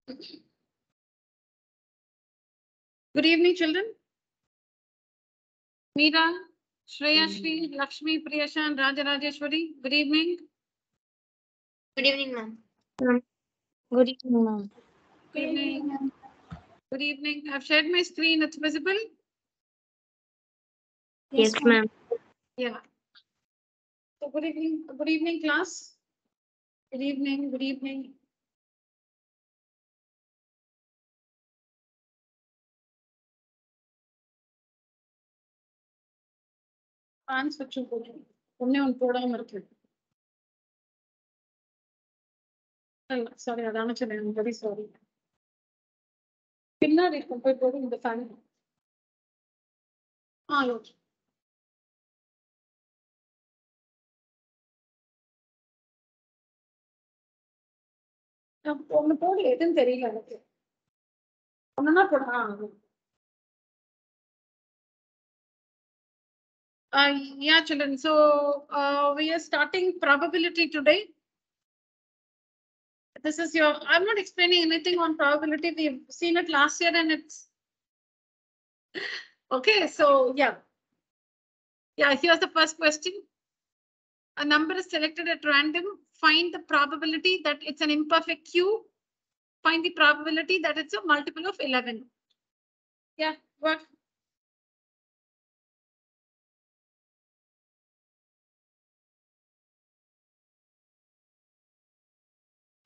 Good evening, children. Meera, Shreya Shri, Lakshmi, Priyashan, Rajarajeshwari. Good evening. Good evening, ma'am. Good evening, ma'am. Good evening. Good evening. I've shared my screen. It's visible? Yes, ma'am. Yeah. So good evening, class. Good evening, good evening. Fans வச்சு போடுறேன். ஒண்ணே ஒன்று போடாம இருக்கு. Sorry, அதான சொன்னேன். I'm very sorry. பின்னாடி போய் போடு இந்த ஃபேன். ஓகே. ஒண்ணு போடு எதுன்னு தெரியல எனக்கு. ஒண்ணுனா போடா. Yeah, children. So we are starting probability today. This is your. I'm not explaining anything on probability. We've seen it last year, and it's okay. So yeah. Here's the first question. A number is selected at random. Find the probability that it's an imperfect cube. Find the probability that it's a multiple of 11. Yeah, what?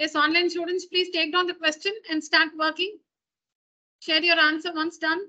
Yes, online students, please take down the question and start working. Share your answer once done.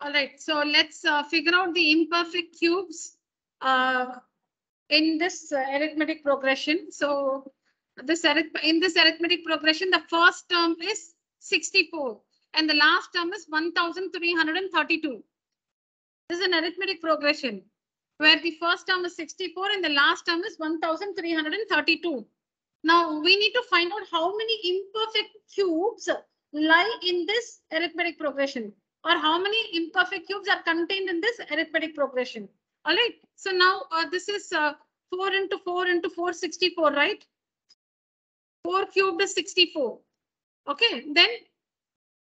All right, so let's figure out the imperfect cubes in this arithmetic progression. So in this arithmetic progression, the first term is 64 and the last term is 1332. This is an arithmetic progression where the first term is 64 and the last term is 1332. Now we need to find out how many imperfect cubes lie in this arithmetic progression, or how many imperfect cubes are contained in this arithmetic progression. All right. So now this is 4 into 4 into 4, 64, right? 4 cubed is 64. Okay. Then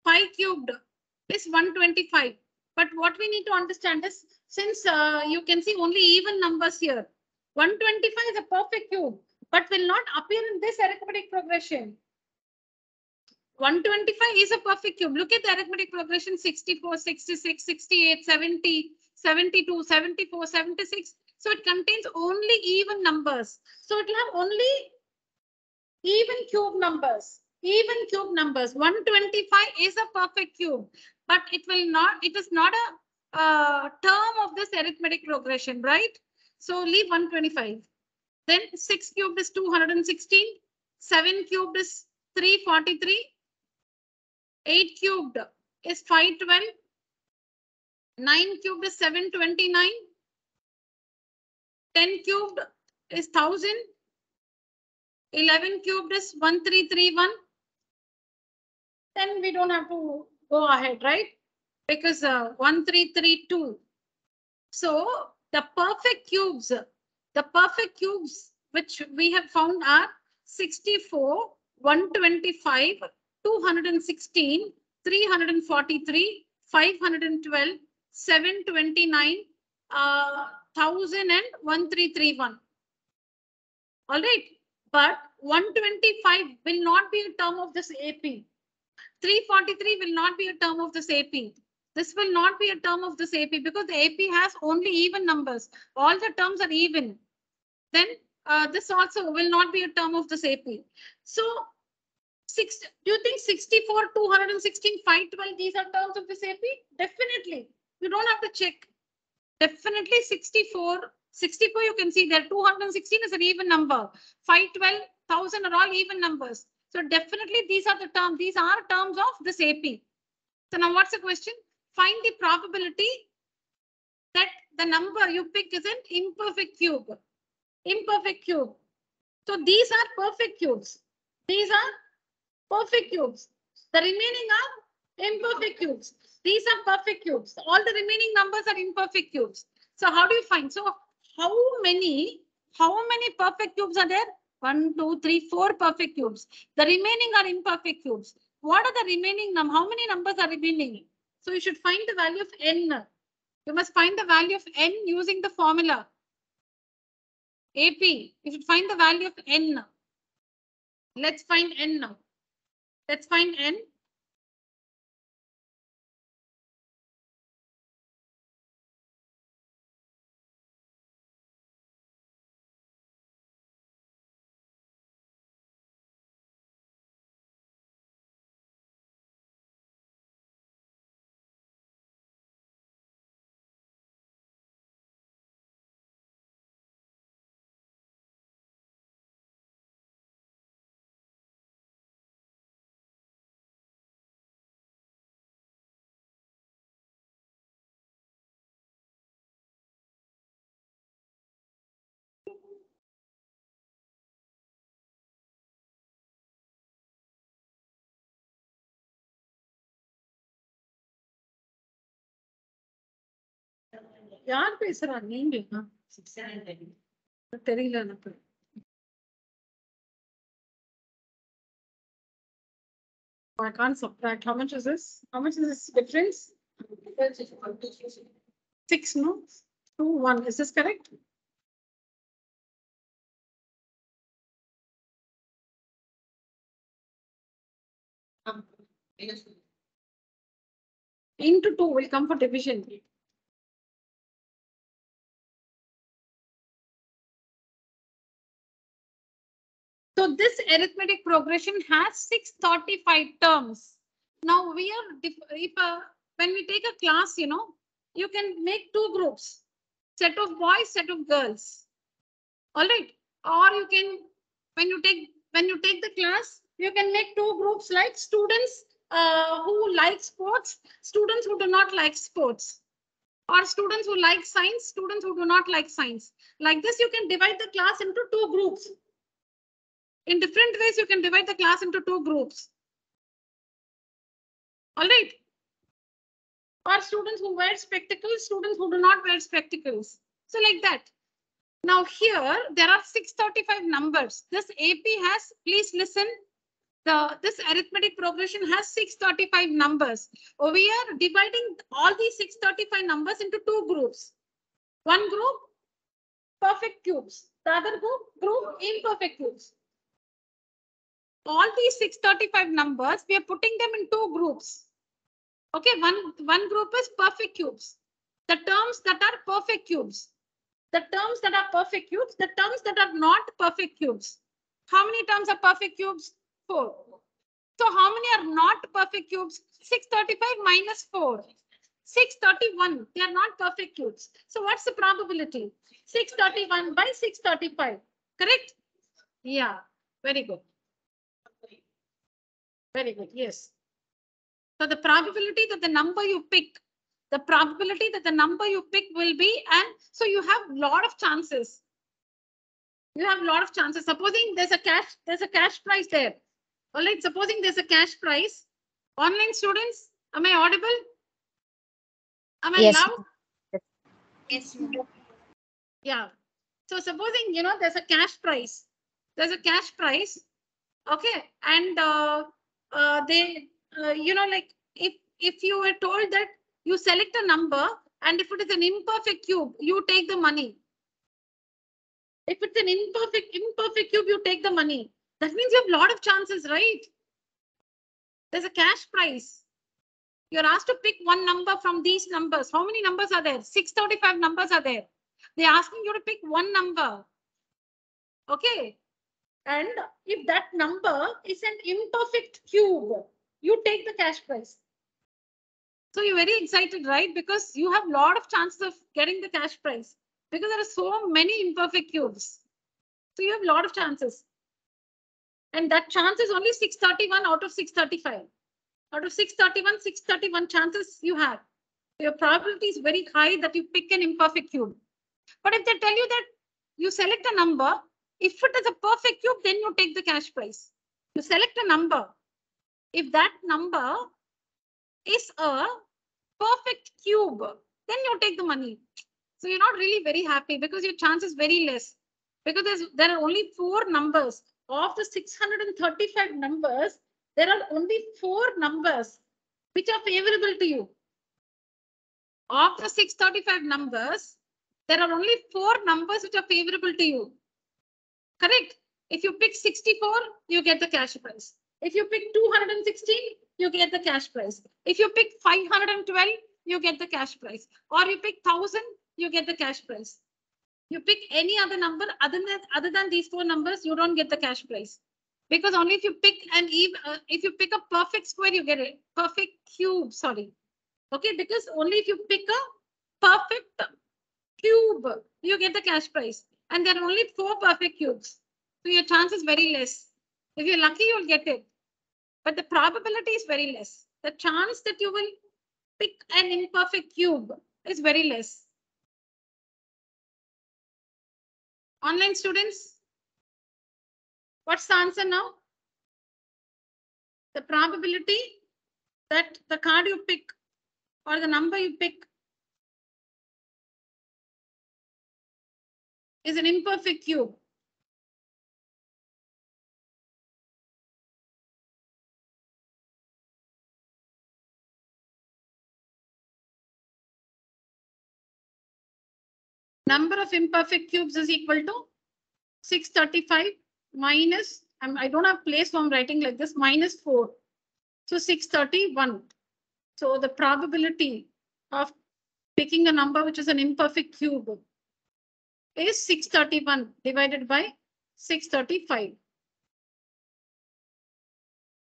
5 cubed is 125. But what we need to understand is, since you can see only even numbers here, 125 is a perfect cube, but will not appear in this arithmetic progression. 125 is a perfect cube. Look at the arithmetic progression: 64, 66, 68, 70, 72, 74, 76. So it contains only even numbers. So it will have only even cube numbers. Even cube numbers. 125 is a perfect cube, but it will not. It is not a term of this arithmetic progression, right? So leave 125. Then 6 cubed is 216. 7 cubed is 343. 8 cubed is 512. 9 cubed is 729. 10 cubed is 1000. 11 cubed is 1331. Then we don't have to go ahead, right? Because 1332. So the perfect cubes which we have found are 64, 125, 216, 343, 512, 729, 1000 and 1331. All right, but 125 will not be a term of this AP. 343 will not be a term of this AP. This will not be a term of this AP because the AP has only even numbers. All the terms are even. Then this also will not be a term of this AP. So do you think 64, 216, 512, these are terms of this AP? Definitely. You don't have to check. Definitely 64 you can see there. 216 is an even number. 512, 1000 are all even numbers. So definitely these are the terms. These are terms of this AP. So now what's the question? Find the probability that the number you pick is an imperfect cube. Imperfect cube. So these are perfect cubes. These are perfect cubes. The remaining are imperfect cubes. These are perfect cubes. All the remaining numbers are imperfect cubes. So how do you find? So how many perfect cubes are there? 1, 2, 3, 4 perfect cubes. The remaining are imperfect cubes. What are the remaining numbers? How many numbers are remaining? So you should find the value of n. You must find the value of n using the formula. AP. You should find the value of n. Let's find n now. Let's find n. யார் பேசுறா நீங்க தெரியல எனக்கு I can't subtract. How much is this? How much is this difference? 6, no? 2, 1. Is this correct? Into 2 will come for division. So this arithmetic progression has 635 terms. Now we are, when we take a class, you can make 2 groups, set of boys, set of girls. All right. Or you can, when you take the class, you can make 2 groups like students who like sports, students who do not like sports, or students who like science, students who do not like science. Like this, you can divide the class into 2 groups. In different ways, you can divide the class into 2 groups. All right. Or students who wear spectacles, students who do not wear spectacles. So like that. Now here, there are 635 numbers. This AP has, please listen, this arithmetic progression has 635 numbers. We are dividing all these 635 numbers into 2 groups. One group, perfect cubes. The other group, imperfect cubes. All these 635 numbers, we are putting them in 2 groups. Okay, one group is perfect cubes. The terms that are perfect cubes. The terms that are perfect cubes, the terms that are not perfect cubes. How many terms are perfect cubes? 4. So how many are not perfect cubes? 635 minus 4. 631. They are not perfect cubes. So what's the probability? 631 by 635. Correct? Yeah, very good. Very good. Yes. So the probability that the number you pick will be, and so you have a lot of chances. You have a lot of chances. Supposing there's a cash prize there. All right, supposing there's a cash prize. Online students, am I audible? Am I Yes. loud? Yes, ma'am. Yeah. So supposing, there's a cash prize. There's a cash prize. Okay. And they, like if you were told that you select a number and if it is an imperfect cube, you take the money. If it's an imperfect cube, you take the money. That means you have a lot of chances, right? There's a cash prize. You're asked to pick one number from these numbers. How many numbers are there? 635 numbers are there. They're asking you to pick one number. Okay. And if that number is an imperfect cube, you take the cash prize. So you're very excited, right? Because you have a lot of chances of getting the cash prize because there are so many imperfect cubes. So you have a lot of chances. And that chance is only 631 out of 635. Out of 631 chances you have. Your probability is very high that you pick an imperfect cube. But if they tell you that you select a number, if it is a perfect cube, then you take the cash prize. You select a number. If that number is a perfect cube, then you take the money. So you're not really very happy because your chance is very less. Because there are only 4 numbers. Of the 635 numbers, there are only 4 numbers which are favorable to you. Of the 635 numbers, there are only 4 numbers which are favorable to you. Correct? If you pick 64, you get the cash prize. If you pick 216, you get the cash prize. If you pick 512, you get the cash prize. Or you pick 1000, you get the cash prize. You pick any other number other than these 4 numbers, you don't get the cash prize. Because only if you pick an if you pick a perfect square, you get a perfect cube. Sorry. Okay, because only if you pick a perfect cube, you get the cash prize. And there are only 4 perfect cubes. So your chance is very less. If you're lucky, you'll get it. But the probability is very less. The chance that you will pick an imperfect cube is very less. Online students, what's the answer now? The probability that the card you pick or the number you pick is an imperfect cube. Number of imperfect cubes is equal to 635 minus, I don't have place, so I'm writing like this, minus 4. So 631. So the probability of picking a number which is an imperfect cube is 631 divided by 635.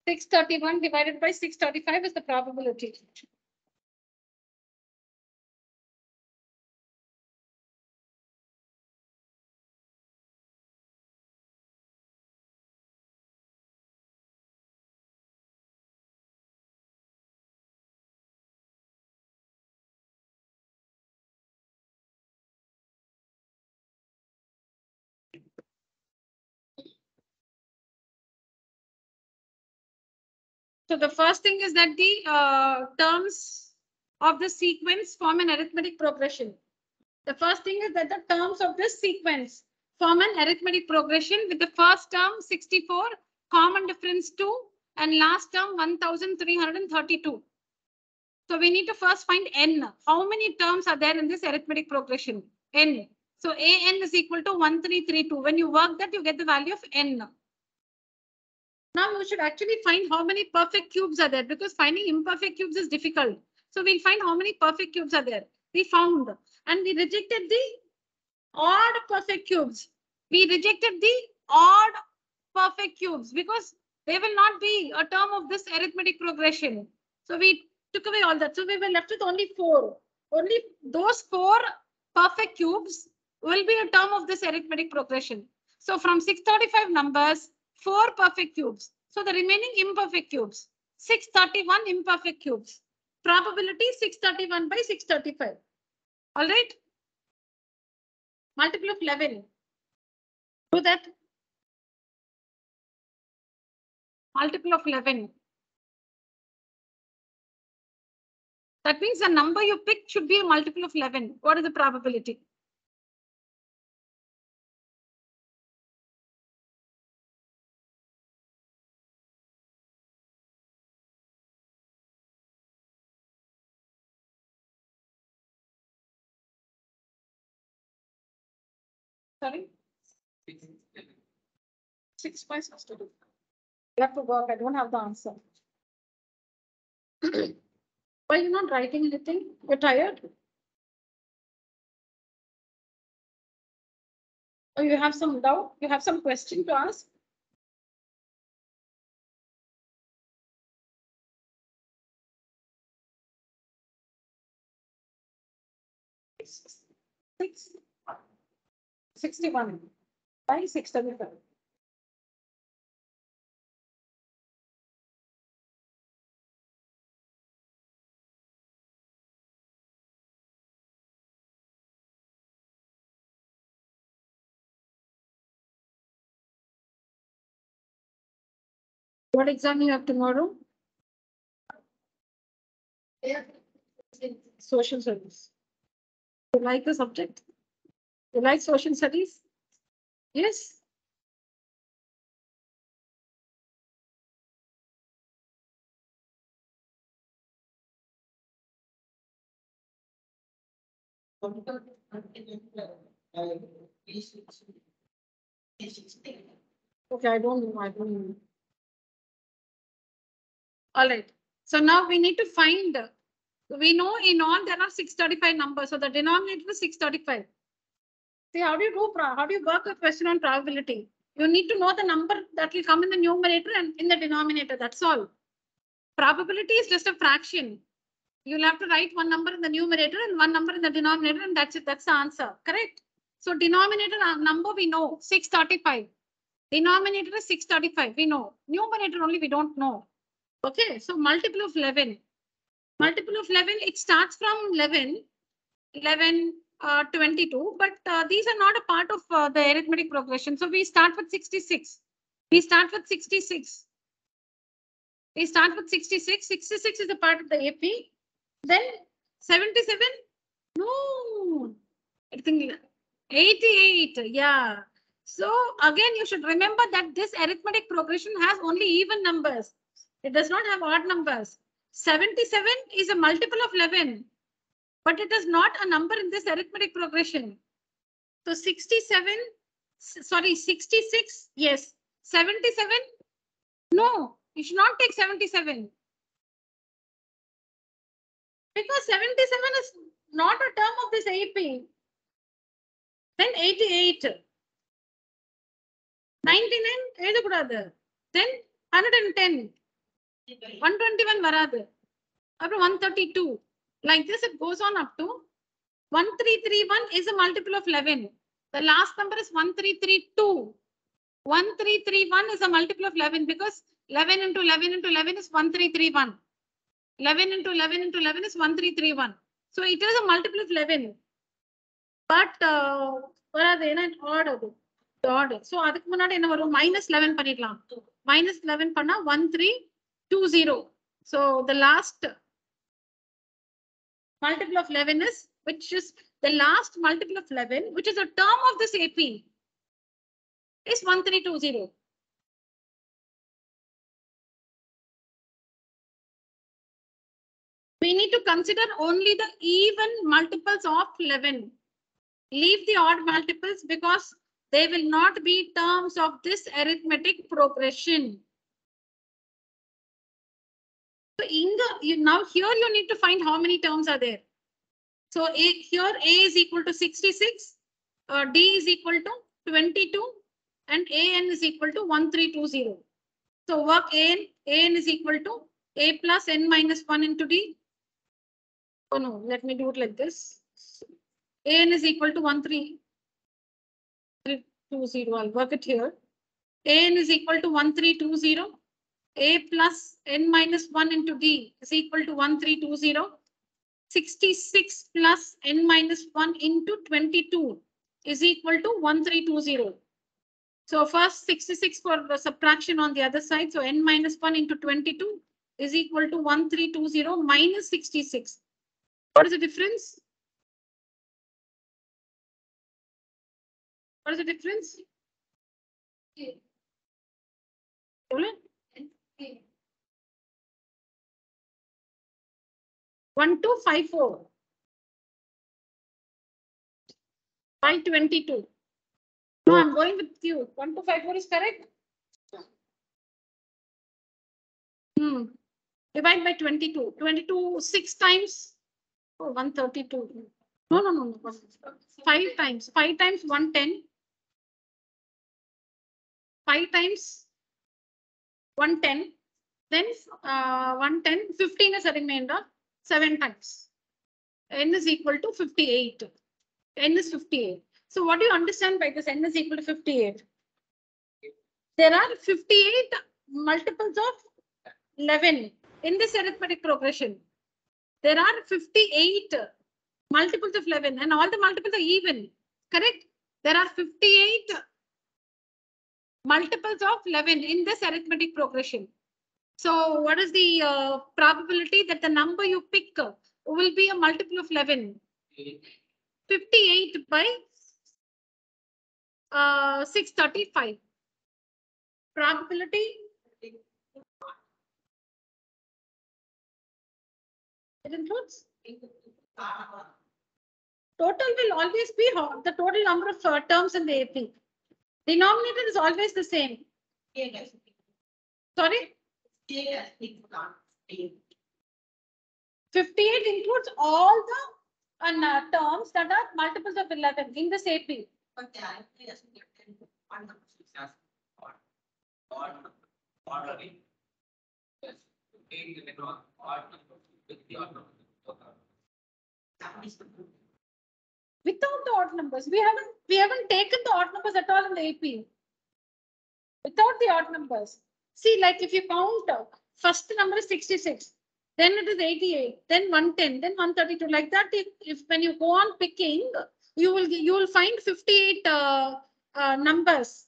631 divided by 635 is the probability. So the first thing is that the terms of the sequence form an arithmetic progression. The first thing is that the terms of this sequence form an arithmetic progression with the first term 64, common difference 2, and last term 1332. So we need to first find n. How many terms are there in this arithmetic progression? N. So an is equal to 1332. When you work that, you get the value of n. Now you should actually find how many perfect cubes are there because finding imperfect cubes is difficult. So we'll find how many perfect cubes are there. We found and we rejected the odd perfect cubes. We rejected the odd perfect cubes because they will not be a term of this arithmetic progression. So we took away all that. So we were left with only 4. Only those 4 perfect cubes will be a term of this arithmetic progression. So from 635 numbers, 4 perfect cubes. So the remaining imperfect cubes. 631 imperfect cubes. Probability 631 by 635. All right. Multiple of 11. Do that. Multiple of 11. That means the number you pick should be a multiple of 11. What is the probability? Sorry? 6 by 62. You have to work. I don't have the answer. Why are you not writing anything? You're tired? Or you have some doubt? You have some question to ask? Six. 61 by 635. What exam you have tomorrow? Social studies. You like the subject? You like social studies? Yes. Okay, I don't know. I don't know. All right. So now we need to find. We know in all there are 635 numbers. So the denominator is 635. See, how do you work a question on probability? You need to know the number that will come in the numerator and in the denominator. That's all. Probability is just a fraction. You'll have to write one number in the numerator and one number in the denominator, and that's it. That's the answer. Correct? So denominator number we know 635. Denominator is 635. We know. Numerator only we don't know. Okay. So multiple of 11. Multiple of 11. It starts from 11, 22. But these are not a part of the arithmetic progression. So we start with 66. We start with 66. We start with 66. 66 is a part of the AP. Then 77. No. I think 88. Yeah. So again, you should remember that this arithmetic progression has only even numbers. It does not have odd numbers. 77 is a multiple of 11, but it is not a number in this arithmetic progression. So 66, yes. 77, no, you should not take 77. Because 77 is not a term of this AP. Then 88. 99, then 110. 121 varadu. After 132. Like this, it goes on up to 1331 is a multiple of 11. The last number is 1332. 1331 is a multiple of 11 because 11 into 11 into 11 is 1331. 11 into 11 into 11 is 1331. So it is a multiple of 11. But what are they? Odd. Odd. So adukku munadi enna varum minus 11 பண்ணிடலாம். Minus 11 பண்ணா 1320. So the last multiple of 11 is, which is the last multiple of 11, which is a term of this AP, is 1320. We need to consider only the even multiples of 11. Leave the odd multiples because they will not be terms of this arithmetic progression. So now here you need to find how many terms are there. So here A is equal to 66, D is equal to 22, and AN is equal to 1320. So work AN is equal to A plus N minus 1 into D. Oh no, let me do it like this. AN is equal to 1320. I'll work it here. AN is equal to 1320. A plus n minus 1 into D is equal to 1320. 66 plus n minus 1 into 22 is equal to 1320. So first 66 for the subtraction on the other side. So n minus 1 into 22 is equal to 1320 minus 66. What is the difference? What is the difference? 1254 by 22. No, I'm going with you. 1254 is correct. Divide by 22. 22 6 times. Oh, 132. No. 5 times. 5 times 110. 5 times 110. Then 110. 15 is a remainder. 7 times. N is equal to 58. N is 58. So what do you understand by this? N is equal to 58. There are 58 multiples of 11 in this arithmetic progression. There are 58 multiples of 11 and all the multiples are even. Correct? There are 58 multiples of 11 in this arithmetic progression. So what is the probability that the number you pick will be a multiple of 11? 58 by 635. Probability. It includes. Total will always be the total number of terms in the AP. Denominator is always the same. Sorry? 58 includes all the terms that are multiples of 11 in this AP. Without the odd numbers, we haven't taken the odd numbers at all in the AP. Without the odd numbers, see, like if you count, first number is 66, then it is 88, then 110, then 132. Like that, if when you go on picking, you will find 58 numbers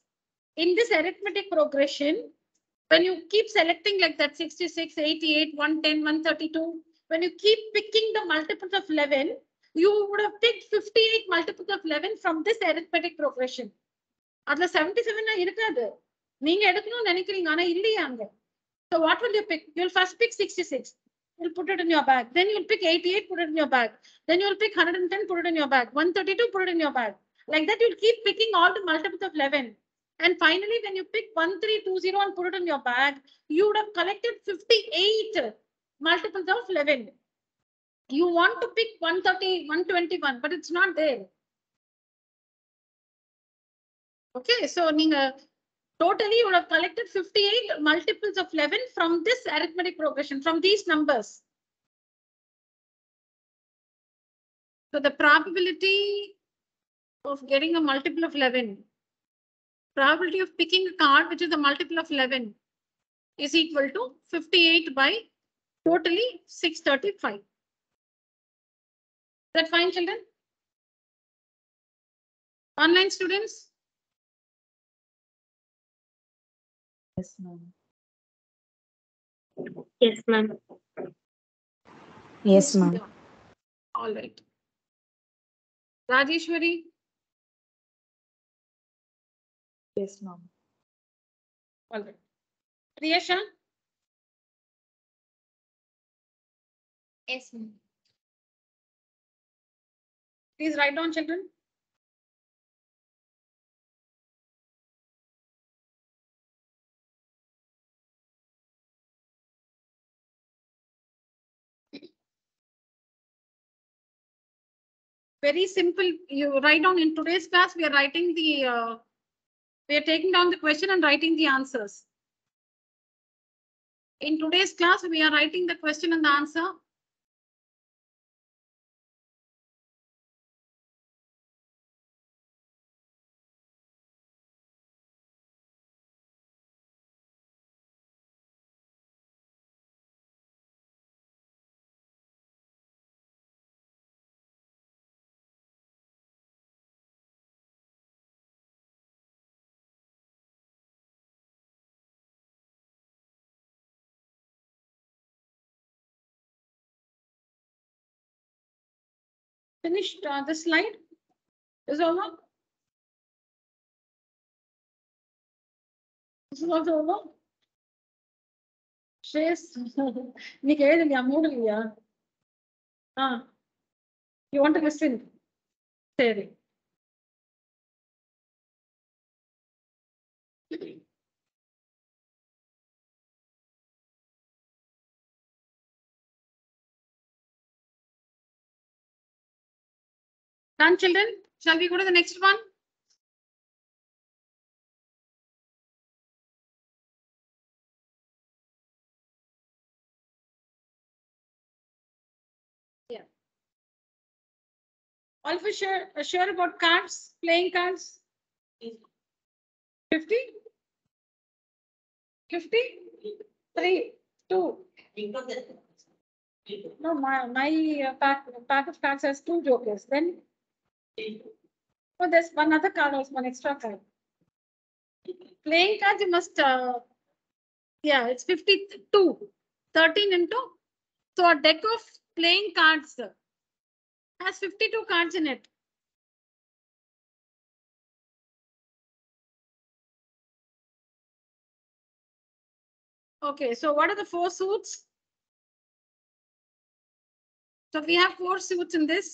in this arithmetic progression. When you keep selecting like that, 66, 88, 110, 132, when you keep picking the multiples of 11, you would have picked 58 multiples of 11 from this arithmetic progression. Adla 77 irukadu. Neenga edukonu nenikringa ana illaya anga. So what will you pick? You'll first pick 66. You'll put it in your bag. Then you'll pick 88, put it in your bag. Then you'll pick 110, put it in your bag. 132, put it in your bag. Like that, you'll keep picking all the multiples of 11. And finally, when you pick 1320 and put it in your bag, you would have collected 58 multiples of 11. You want to pick 130, 121, but it's not there. Okay, so totally you would have collected 58 multiples of 11 from this arithmetic progression, from these numbers. So the probability of getting a multiple of 11, probability of picking a card which is a multiple of 11 is equal to 58 by totally 635. Is that fine, children? Online students? Yes, ma'am. Yes, ma'am. Yes, ma'am. All right. Rajeshwari? Yes, ma'am. All right. Priyasha? Yes, ma'am. Please write down, children. Very simple. You write down in today's class, we are writing the, we are taking down the question and writing the answers. In today's class, we are writing the question and the answer. Finished the slide? Is over? This is also over? Shreyas, నీకు ఏది మూడలియా? You want to listen? సరే. Done, children? Shall we go to the next one? Yeah. All for sure about cards, playing cards? 50? 50? 3, 2. No, my pack of cards has 2 jokers. Then, oh, there's one other card also, one extra card. Playing cards, you must, yeah, it's 52. 13 into. So a deck of playing cards has 52 cards in it. Okay, so what are the 4 suits? So we have 4 suits in this.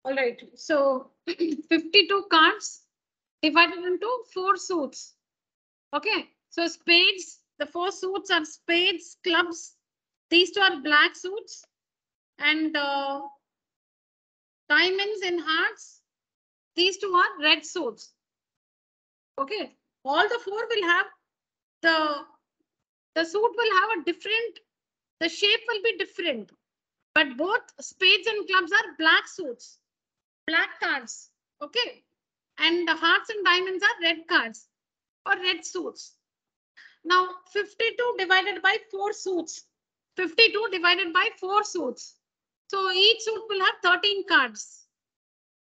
All right, so 52 cards divided into 4 suits. Okay, so spades, the 4 suits are spades, clubs. These 2 are black suits, and diamonds and hearts. These 2 are red suits. Okay, all the 4 will have the suit will have a different, the shape will be different, but both spades and clubs are black suits. Black cards, okay, and the hearts and diamonds are red cards or red suits. Now 52 divided by 4 suits. 52 divided by 4 suits. So each suit will have 13 cards.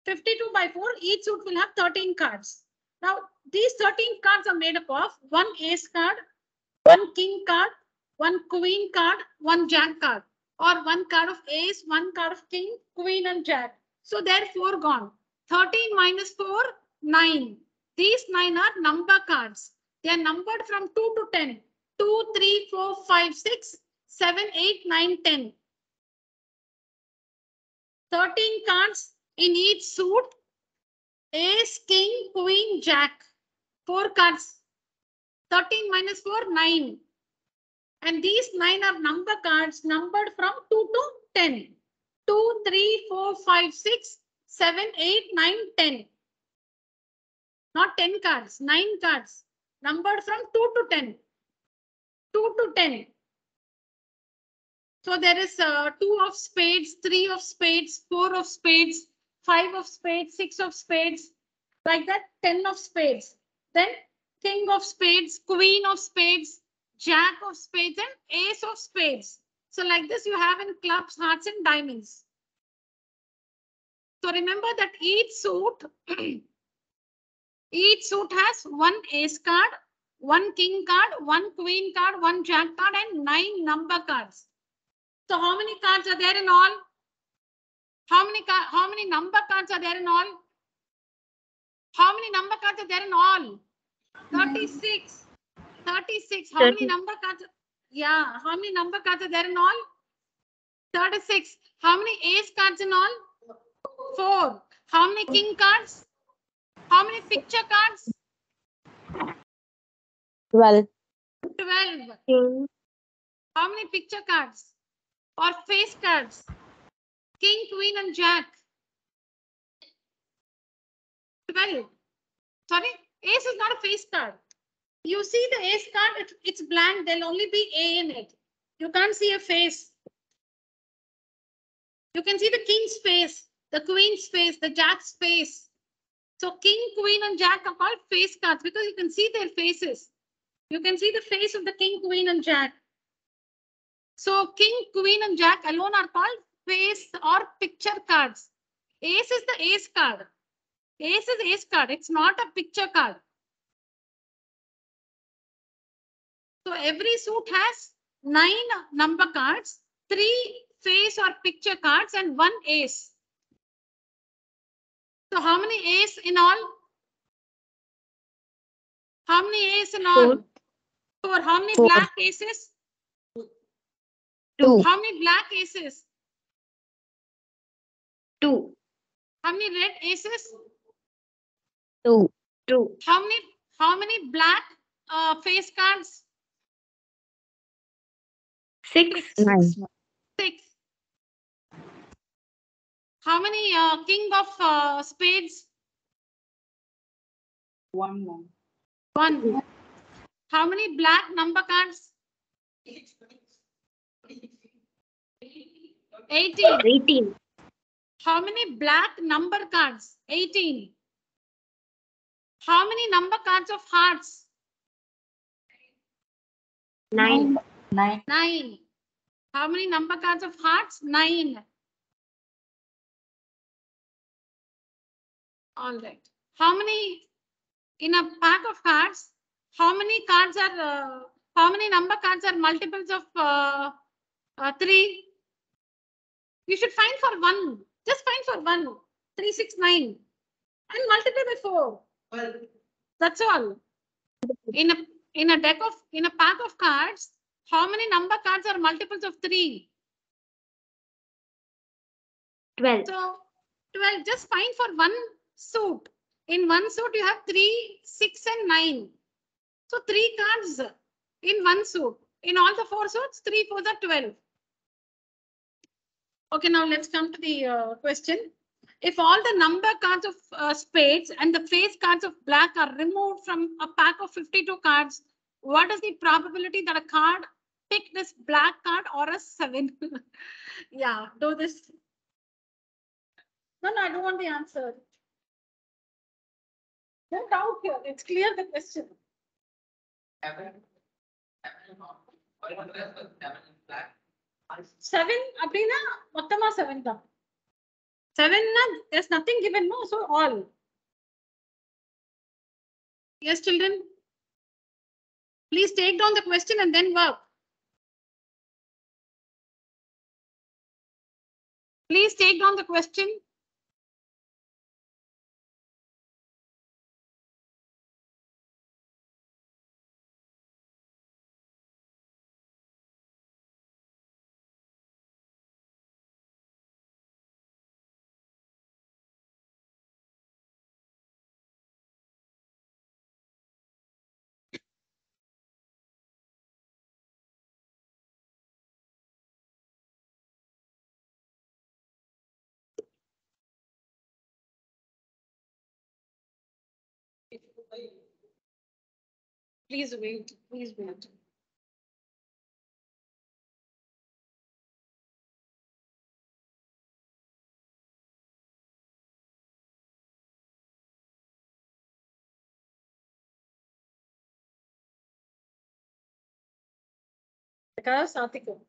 52 by 4, each suit will have 13 cards. Now these 13 cards are made up of 1 ace card, 1 king card, 1 queen card, 1 jack card, or 1 card of ace, 1 card of king, queen and jack. So therefore gone. 13 minus 4, 9. These 9 are number cards. They are numbered from 2 to 10. 2, 3, 4, 5, 6, 7, 8, 9, 10. 13 cards in each suit. Ace, king, queen, jack. 4 cards. 13 minus 4, 9. And these 9 are number cards numbered from 2 to 10. 2, 3, 4, 5, 6, 7, 8, 9, 10. Not 10 cards, 9 cards. Numbered from 2 to 10. 2 to 10. So there is 2 of spades, 3 of spades, 4 of spades, 5 of spades, 6 of spades, like that, 10 of spades. Then king of spades, queen of spades, jack of spades, and ace of spades. So like this you have in clubs, hearts, and diamonds. So remember that each suit has 1 ace card, 1 king card, 1 queen card, 1 jack card, and 9 number cards. So how many cards are there in all? How many number cards are there in all? How many number cards are there in all? 36. 36. How many number cards? Yeah. How many number cards are there in all? 36. How many ace cards in all? 4. How many king cards? How many picture cards? 12. 12. King. How many picture cards? Or face cards? King, queen, and jack. 12. Sorry, ace is not a face card. You see the ace card, it's blank. There'll only be A in it. You can't see a face. You can see the king's face, the queen's face, the jack's face. So king, queen, and jack are called face cards because you can see their faces. You can see the face of the king, queen, and jack. So king, queen, and jack alone are called face or picture cards. Ace is the ace card. Ace is ace card. It's not a picture card. So every suit has 9 number cards, 3 face or picture cards, and 1 ace. So how many ace in all? How many ace in all? 4. How many 4. black aces? 2. How many black aces? 2. How many red aces? 2. 2. How many black face cards? 6. 9. 6. How many king of spades? 1, ma'am. 1. How many black number cards? 18. 18. How many black number cards? 18. How many number cards of hearts? 9. 9. 9. How many number cards of hearts? 9. All right. How many in a pack of cards? How many cards are? How many number cards are multiples of 3? You should find for 1. Just find for 1. 3, 6, 9, and multiply by 4. That's all. In a pack of cards, how many number cards are multiples of 3? 12. So 12. Just find for 1 suit. In 1 suit, you have 3, 6, and 9. So 3 cards in 1 suit. In all the 4 suits, 3 4s are 12. Okay, now let's come to the question. If all the number cards of spades and the face cards of black are removed from a pack of 52 cards, what is the probability that a card picked this black card or a 7? Yeah, do this. No, I don't want the answer. No doubt here. It's clear the question. 7 அப்படினா மொத்தமா 7 தான். 7 na there's nothing given, no, so all. Yes, children. Please take down the question and then work. Please take down the question. Please wait. Please wait. Satiko.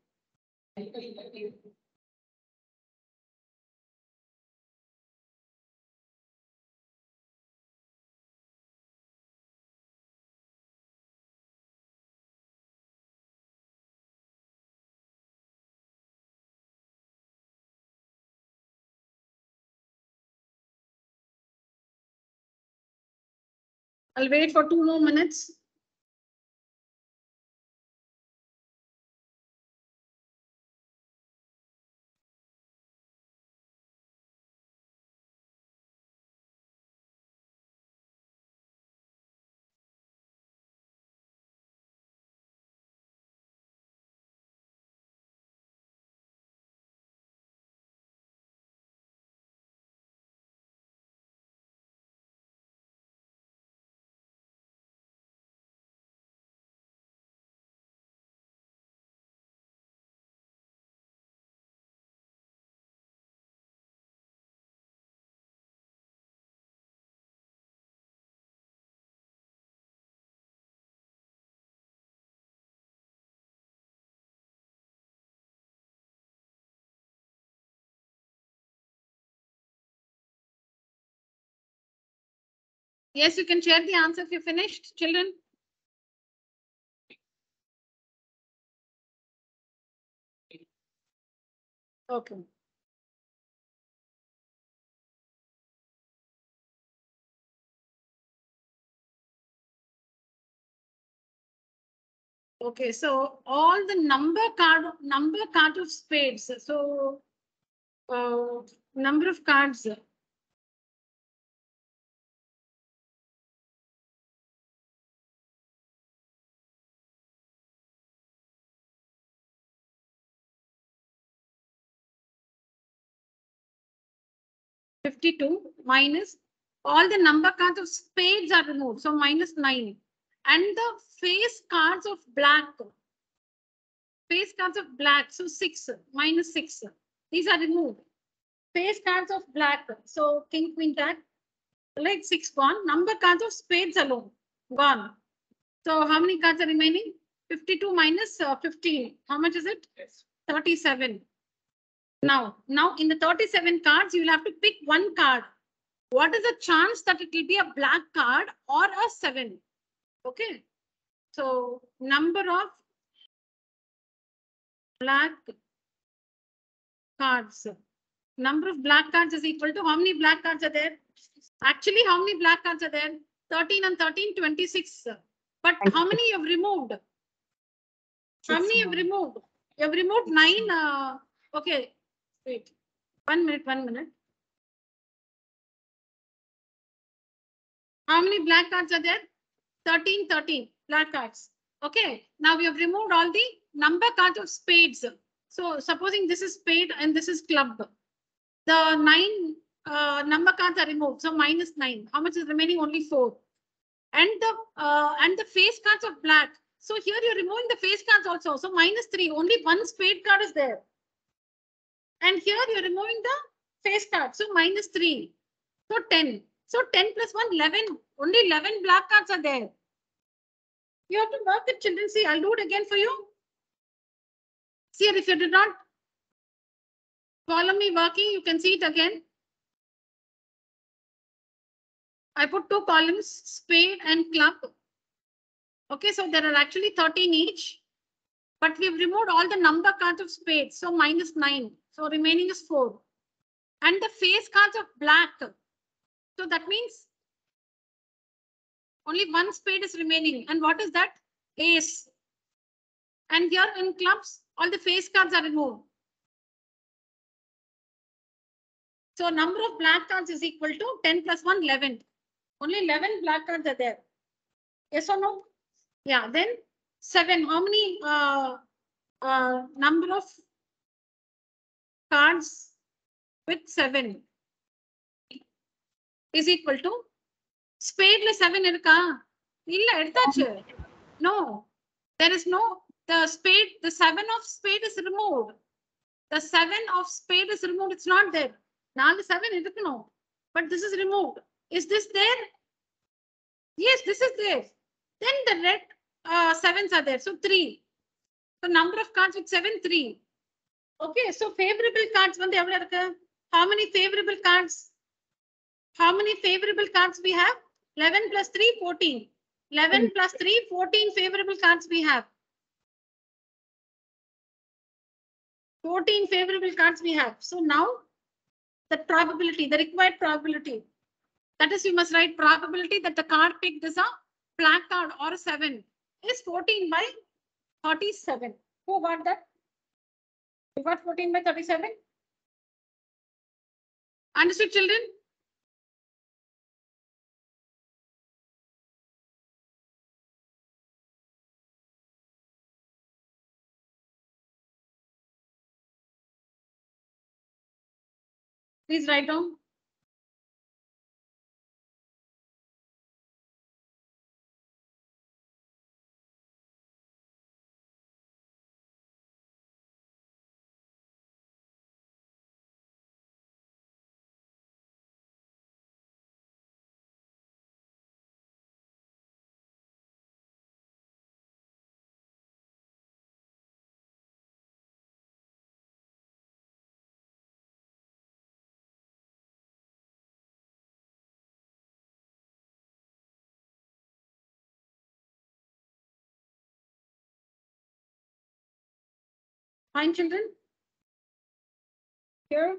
I'll wait for 2 more minutes. Yes, you can share the answer if you finished, children. Okay. Okay, so all the number card of spades. So number of cards. 52 minus all the number cards of spades are removed. So minus 9. And the face cards of black. Face cards of black. So 6 minus 6. These are removed. Face cards of black. So king, queen, jack. Like 6 gone. Number cards of spades alone. Gone. So how many cards are remaining? 52 minus 15. How much is it? 37. Now in the 37 cards, you will have to pick one card. What is the chance that it will be a black card or a 7? Okay. So number of black cards. Number of black cards is equal to how many black cards are there? Actually, how many black cards are there? 13 and 13, 26. But how many you have removed? How many you have removed? You have removed 9. Okay. Wait. 1 minute, 1 minute. How many black cards are there? 13, 13 black cards. Okay. Now we have removed all the number cards of spades. So supposing this is spade and this is club. The 9 number cards are removed. So minus 9. How much is remaining? Only 4. And the face cards of black. So here you're removing the face cards also. So minus 3. Only one spade card is there. And here you're removing the face card. So minus 3. So 10. So 10 plus 1, 11. Only 11 black cards are there. You have to work it, children. See, I'll do it again for you. See, if you did not follow me working, you can see it again. I put 2 columns, spade and club. Okay, so there are actually 13 each. But we've removed all the number cards of spades. So minus 9. So remaining is 4. And the face cards of black. So that means only one spade is remaining. And what is that? Ace. And here in clubs, all the face cards are removed. So number of black cards is equal to 10 plus 1, 11. Only 11 black cards are there. Yes or no? Yeah, then 7. How many number of cards with 7 is equal to Spadeல 7 இருக்கா? இல்ல எடுத்தாச்சு. No, there is no, the 7 of spade is removed. The 7 of spade is removed. It's not there. 7 இருக்கணும். But this is removed. Is this there? Yes, this is there. Then the red 7s are there. So 3. So number of cards with 7, 3. Okay, so favorable cards வந்து எவ்வளவு இருக்கு? How many favorable cards? How many favorable cards we have? 11 plus 3, 14. 11 plus 3, 14 favorable cards we have. 14 favorable cards we have. So now the probability, the required probability. That is, you must write probability that the card picked is a black card or a 7 is 14 by 37. Who got that? You got 14 by 37? Understood, children? Please write down. Fine, children. Here.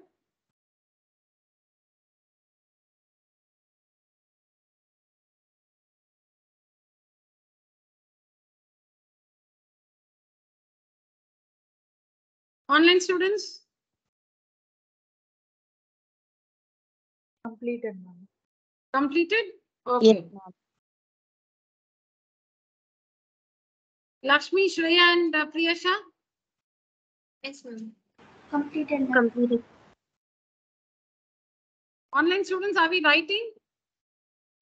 Online students. Completed, ma'am. Completed? Okay. Yes, ma'am. Lakshmi, Shreya and Priyasha. Yes, ma'am. Completed. Online students, are we writing?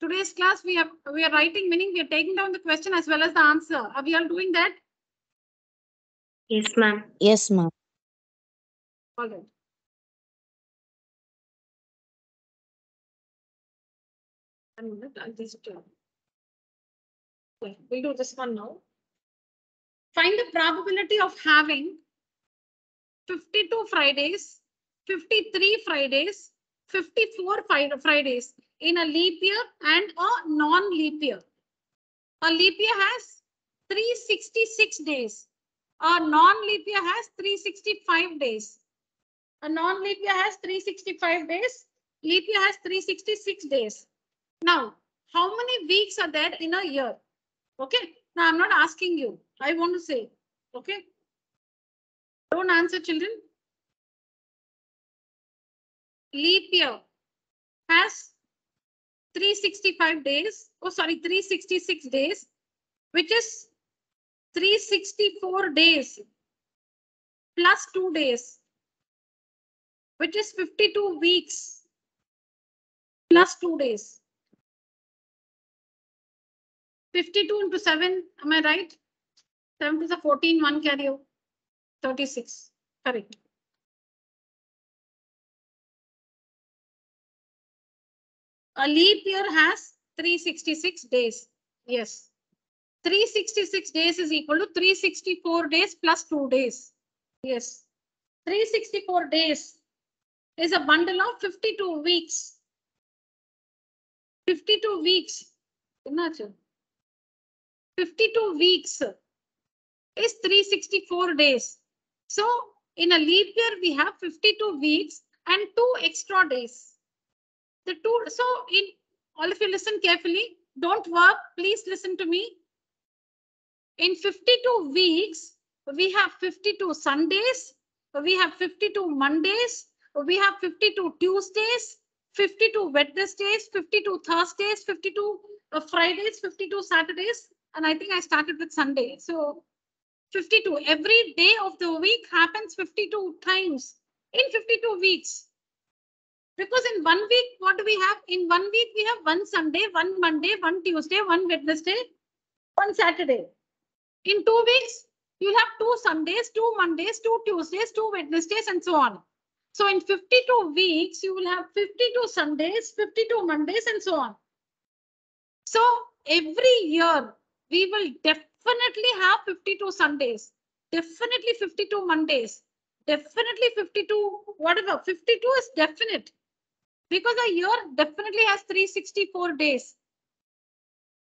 Today's class we are writing, meaning we are taking down the question as well as the answer. Are we all doing that? Yes, ma'am. Yes, ma'am. All right. One minute, I'll just okay, we'll do this one now. Find the probability of having 52 Fridays, 53 Fridays, 54 Fridays in a leap year and a non-leap year. A leap year has 366 days. A non-leap year has 365 days. A non-leap year has 365 days. Leap year has 366 days. Now, how many weeks are there in a year? Okay. Now, I'm not asking you. I want to say. Okay. Don't answer, children. Leap year has 365 days. Oh, sorry, 366 days, which is 364 days plus 2 days, which is 52 weeks plus 2 days. 52 into 7, am I right? 7 to the 14, 1 carry over. 36, correct. A leap year has 366 days. Yes. 366 days is equal to 364 days plus 2 days. Yes. 364 days is a bundle of 52 weeks. 52 weeks. 52 weeks is 364 days. So in a leap year, we have 52 weeks and 2 extra days. The two, so in all of you listen carefully, don't work, please listen to me. In 52 weeks, we have 52 Sundays, we have 52 Mondays, we have 52 Tuesdays, 52 Wednesdays, 52 Thursdays, 52 Fridays, 52 Saturdays, and I think I started with Sunday. So 52, every day of the week happens 52 times in 52 weeks. Because in 1 week, what do we have? In 1 week, we have 1 Sunday, 1 Monday, 1 Tuesday, 1 Wednesday, 1 Saturday. In 2 weeks, you'll have 2 Sundays, 2 Mondays, 2 Tuesdays, 2 Wednesdays, and so on. So in 52 weeks, you will have 52 Sundays, 52 Mondays, and so on. So every year, we will definitely have 52 Sundays, definitely 52 Mondays, definitely 52, whatever, 52 is definite. Because a year definitely has 364 days.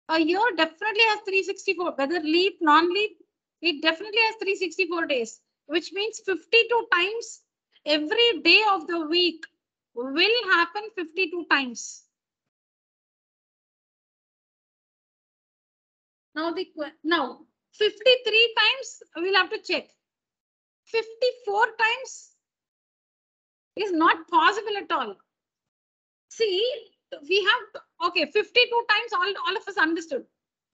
A year definitely has 364, whether leap, non-leap, it definitely has 364 days, which means 52 times every day of the week will happen 52 times. Now 53 times we'll have to check. 54 times is not possible at all. See, we have, okay, 52 times, all of us understood.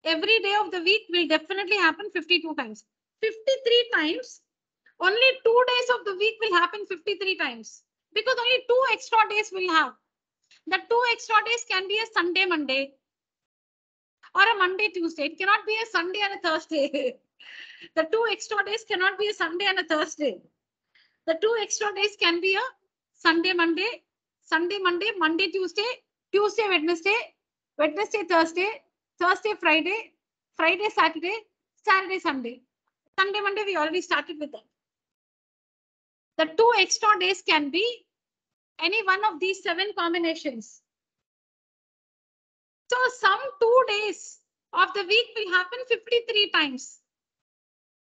Every day of the week will definitely happen 52 times. 53 times, only 2 days of the week will happen 53 times. Because only 2 extra days will have. The 2 extra days can be a Sunday, Monday, or a Monday, Tuesday. It cannot be a Sunday and a Thursday. The 2 extra days cannot be a Sunday and a Thursday. The 2 extra days can be a Sunday, Monday, Sunday, Monday, Monday, Tuesday, Tuesday, Wednesday, Wednesday, Thursday, Thursday, Friday, Friday, Saturday, Saturday, Sunday. Sunday, Monday, we already started with that. The 2 extra days can be any one of these 7 combinations. So some 2 days of the week will happen 53 times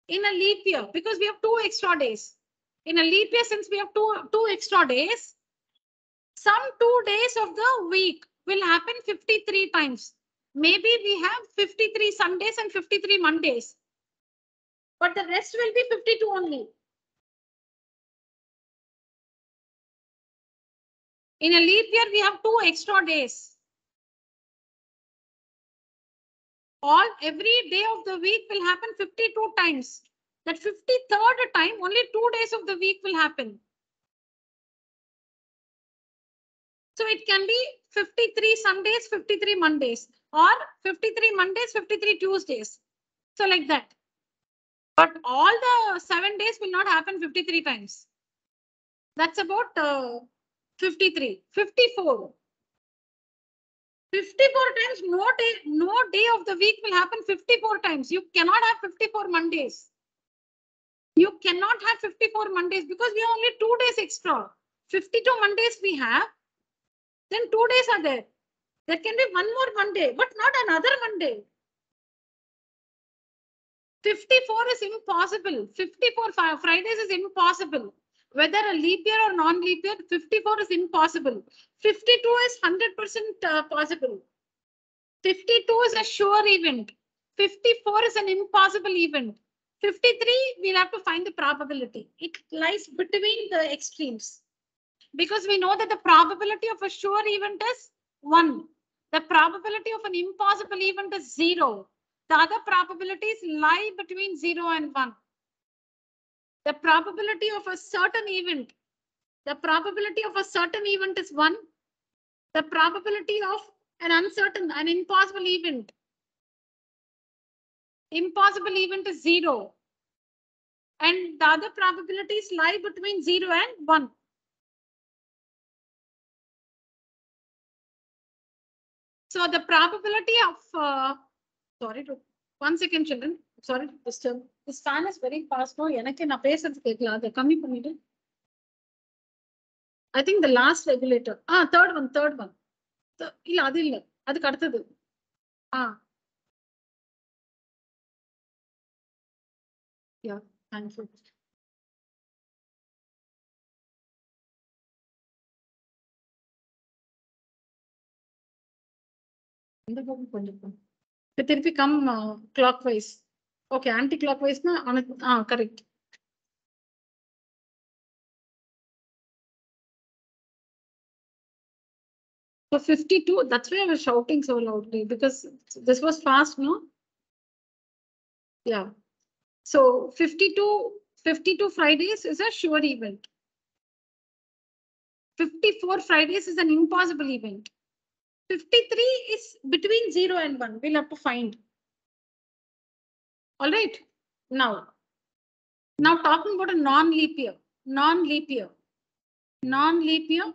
in a leap year because we have 2 extra days. In a leap year, since we have two extra days, some 2 days of the week will happen 53 times. Maybe we have 53 Sundays and 53 Mondays, but the rest will be 52 only. In a leap year, we have 2 extra days. Every day of the week will happen 52 times. That 53rd time, only 2 days of the week will happen. So it can be 53 Sundays, 53 Mondays, or 53 Mondays, 53 Tuesdays. So like that. But all the 7 days will not happen 53 times. That's about 53, 54. 54 times, no day of the week will happen 54 times. You cannot have 54 Mondays. You cannot have 54 Mondays because we have only 2 days extra. 52 Mondays we have, then 2 days are there. There can be one more Monday, but not another Monday. 54 is impossible. 54 Fridays is impossible. Whether a leap year or non-leap year, 54 is impossible. 52 is 100% possible. 52 is a sure event. 54 is an impossible event. 53, we'll have to find the probability. It lies between the extremes. Because we know that the probability of a sure event is 1. The probability of an impossible event is 0. The other probabilities lie between 0 and 1. The probability of a certain event, is 1. The probability of an impossible event is 0. And the other probabilities lie between 0 and 1. So the probability of, one second children, sorry to disturb. This fan is very fast now. I think the last regulator. Third one. Yeah, thank you. திருப்பி come clockwise. Okay, anti-clockwise na correct. So 52, that's why I was shouting so loudly because this was fast, no? Yeah. So 52 Fridays is a sure event. 54 Fridays is an impossible event. 53 is between 0 and 1. We'll have to find. All right. Now talking about a non-leap year. Non-leap year. Non-leap year.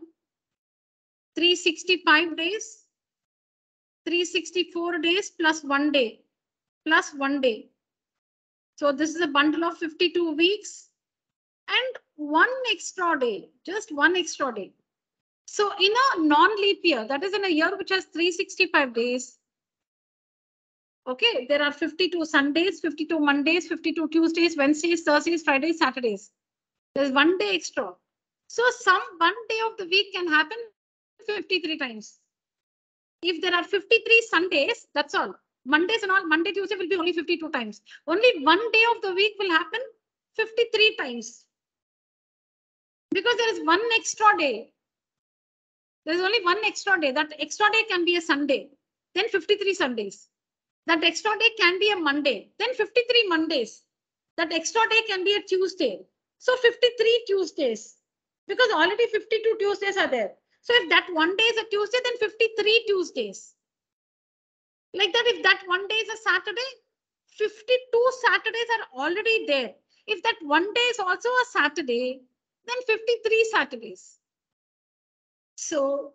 365 days. 364 days plus 1 day. Plus 1 day. So this is a bundle of 52 weeks. And 1 extra day. Just 1 extra day. So in a non-leap year, that is in a year which has 365 days. Okay, there are 52 Sundays, 52 Mondays, 52 Tuesdays, Wednesdays, Thursdays, Fridays, Saturdays. There's 1 day extra. So some 1 day of the week can happen 53 times. If there are 53 Sundays, that's all. Mondays and all, Monday, Tuesday will be only 52 times. Only 1 day of the week will happen 53 times. Because there is 1 extra day. There's only 1 extra day. That extra day can be a Sunday. Then 53 Sundays. That extra day can be a Monday. Then 53 Mondays. That extra day can be a Tuesday. So 53 Tuesdays. Because already 52 Tuesdays are there. So if that 1 day is a Tuesday, then 53 Tuesdays. Like that, if that 1 day is a Saturday, 52 Saturdays are already there. If that 1 day is also a Saturday, then 53 Saturdays. So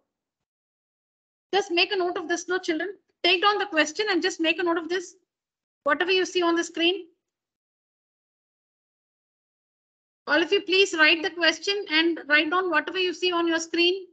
just make a note of this, no children. Take down the question and just make a note of this. Whatever you see on the screen. All of you, please write the question and write down whatever you see on your screen.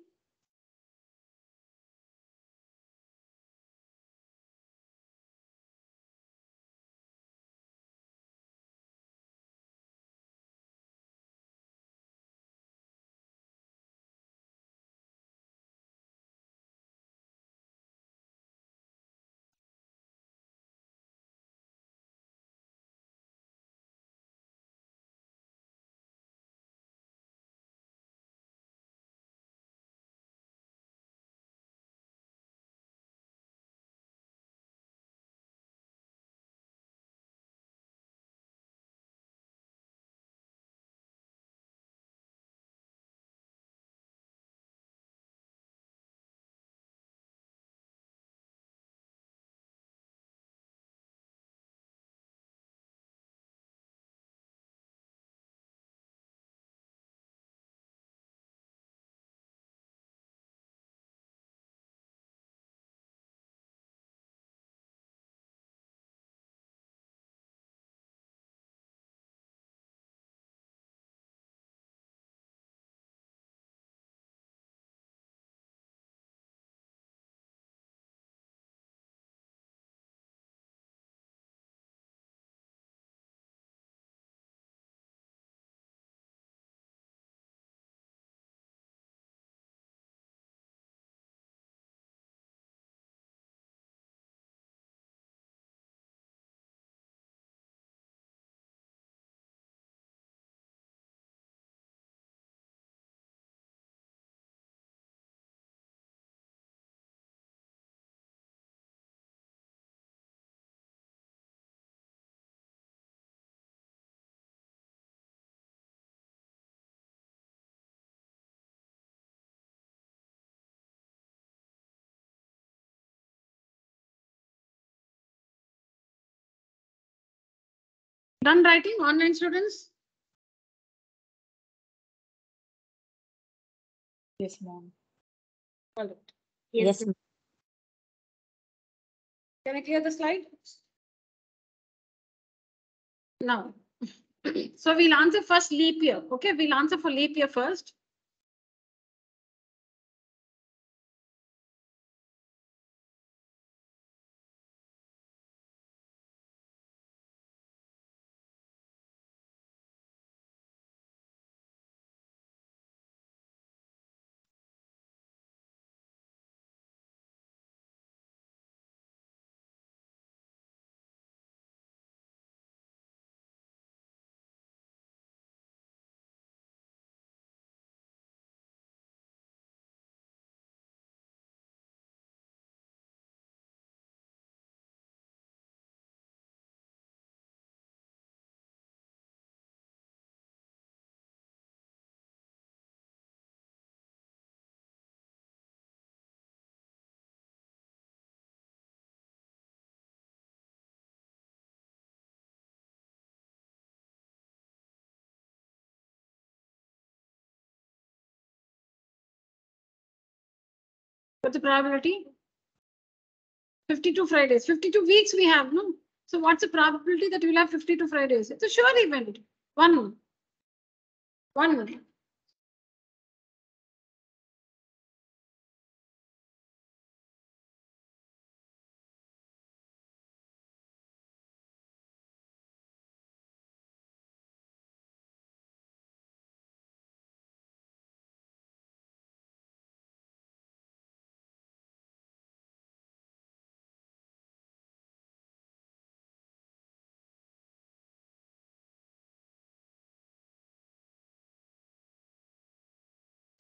Done writing, online students? Yes, ma'am. All right. Yes. Can I clear the slide? Now, so we'll answer first leap year. Okay, we'll answer for leap year first. What's the probability? 52 Fridays. 52 weeks we have, no? So what's the probability that you'll have 52 Fridays? It's a sure event. One.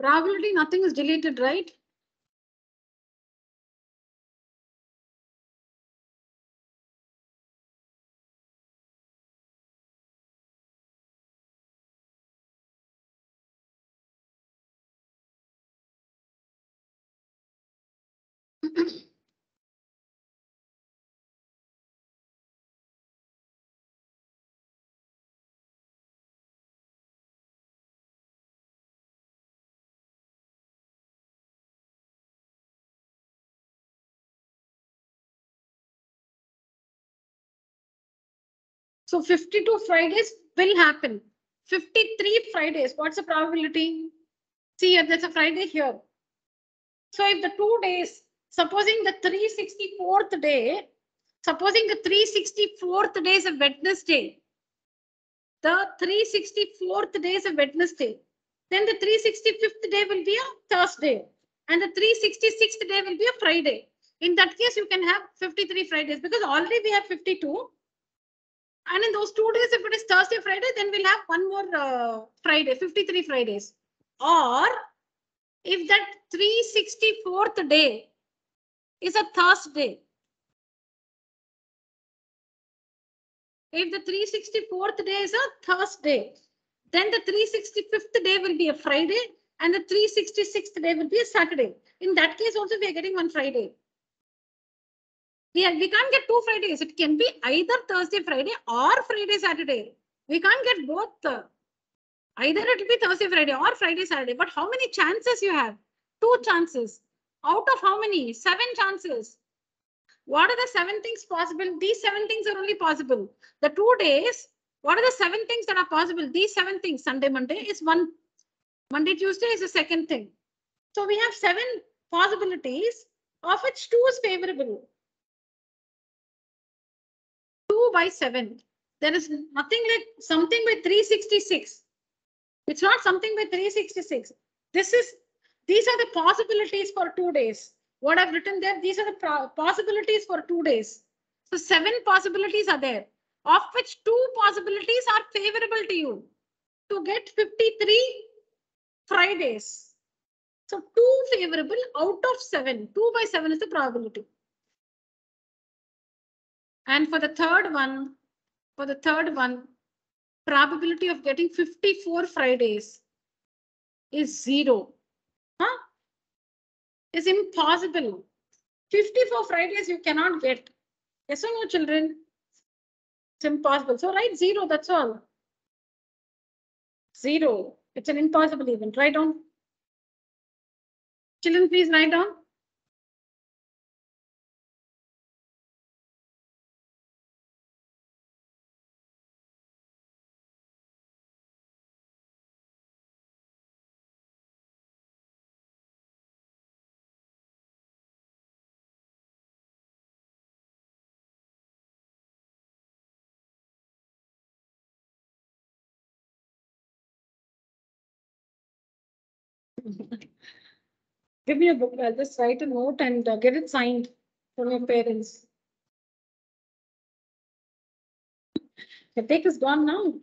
Probability, nothing is deleted, right? So 52 Fridays will happen. 53 Fridays, what's the probability? See here, there's a Friday here. So if the 2 days, supposing the 364th day, supposing the 364th day is a Wednesday, the 364th day is a Wednesday, then the 365th day will be a Thursday, and the 366th day will be a Friday. In that case, you can have 53 Fridays because already we have 52. And in those 2 days, if it is Thursday, Friday, then we'll have one more Friday, 53 Fridays. Or if that 364th day is a Thursday, if the 364th day is a Thursday, then the 365th day will be a Friday and the 366th day will be a Saturday. In that case also we are getting one Friday. We can't get 2 Fridays. It can be either Thursday, Friday or Friday, Saturday. We can't get both. Either it will be Thursday, Friday or Friday, Saturday. But how many chances you have? 2 chances. Out of how many? 7 chances. What are the 7 things possible? These 7 things are only possible. The 2 days, what are the 7 things that are possible? These 7 things. Sunday, Monday is one. Monday, Tuesday is the second thing. So we have 7 possibilities, of which 2 is favorable. 2 by 7. There is nothing like something by 366. It's not something by 366. These are the possibilities for 2 days. What I've written there, these are the possibilities for 2 days. So 7 possibilities are there, of which 2 possibilities are favorable to you to get 53 Fridays. So 2 favorable out of 7. 2 by 7 is the probability. And for the third one, probability of getting 54 Fridays is 0. Huh? Is impossible. 54 Fridays you cannot get. Yes or no, children? It's impossible. So write 0, that's all. 0. It's an impossible event. Write down. Children, please write down. Give me a book. I'll just write a note and get it signed from your parents. The take is gone now.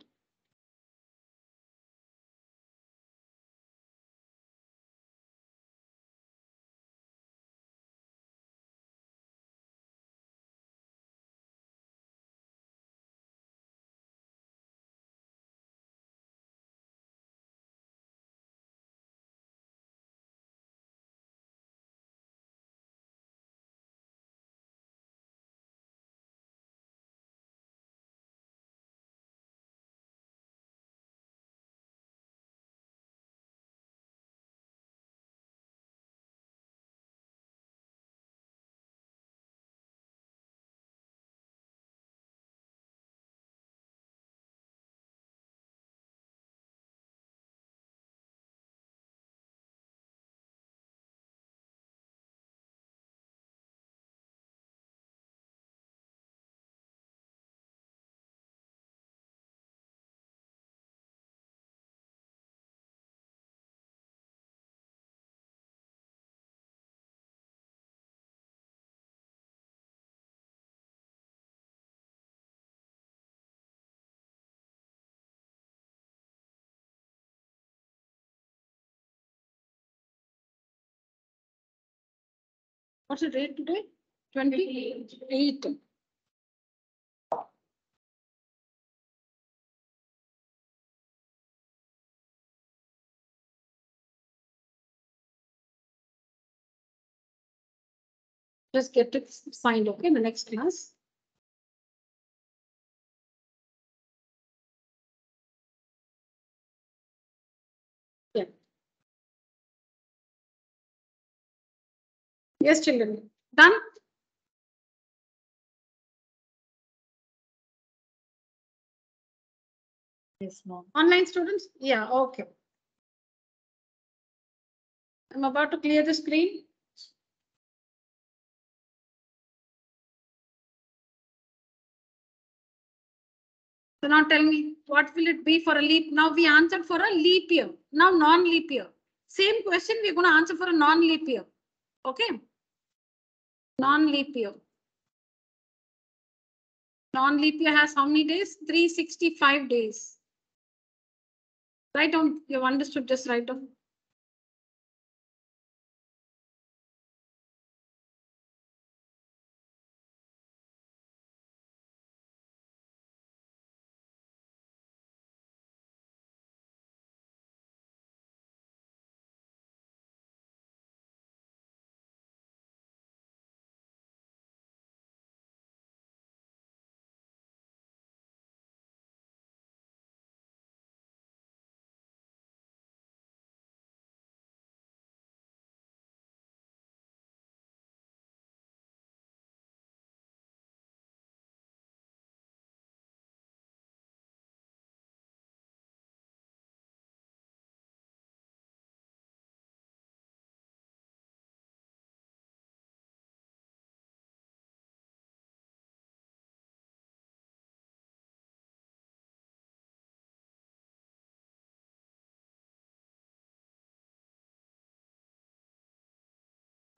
What's the date today? 28. Just get it signed, okay, in the next class. Yeah. Yes, children. Done? Yes, ma'am. Online students? Yeah, okay. I'm about to clear the screen. So now tell me, what will it be for a leap? Now we answered for a leap year. Now non-leap year. Same question, we're going to answer for a non-leap year. Okay? Non-leap year. Non-leap year has how many days? 365 days. Write down, you've understood, just write down.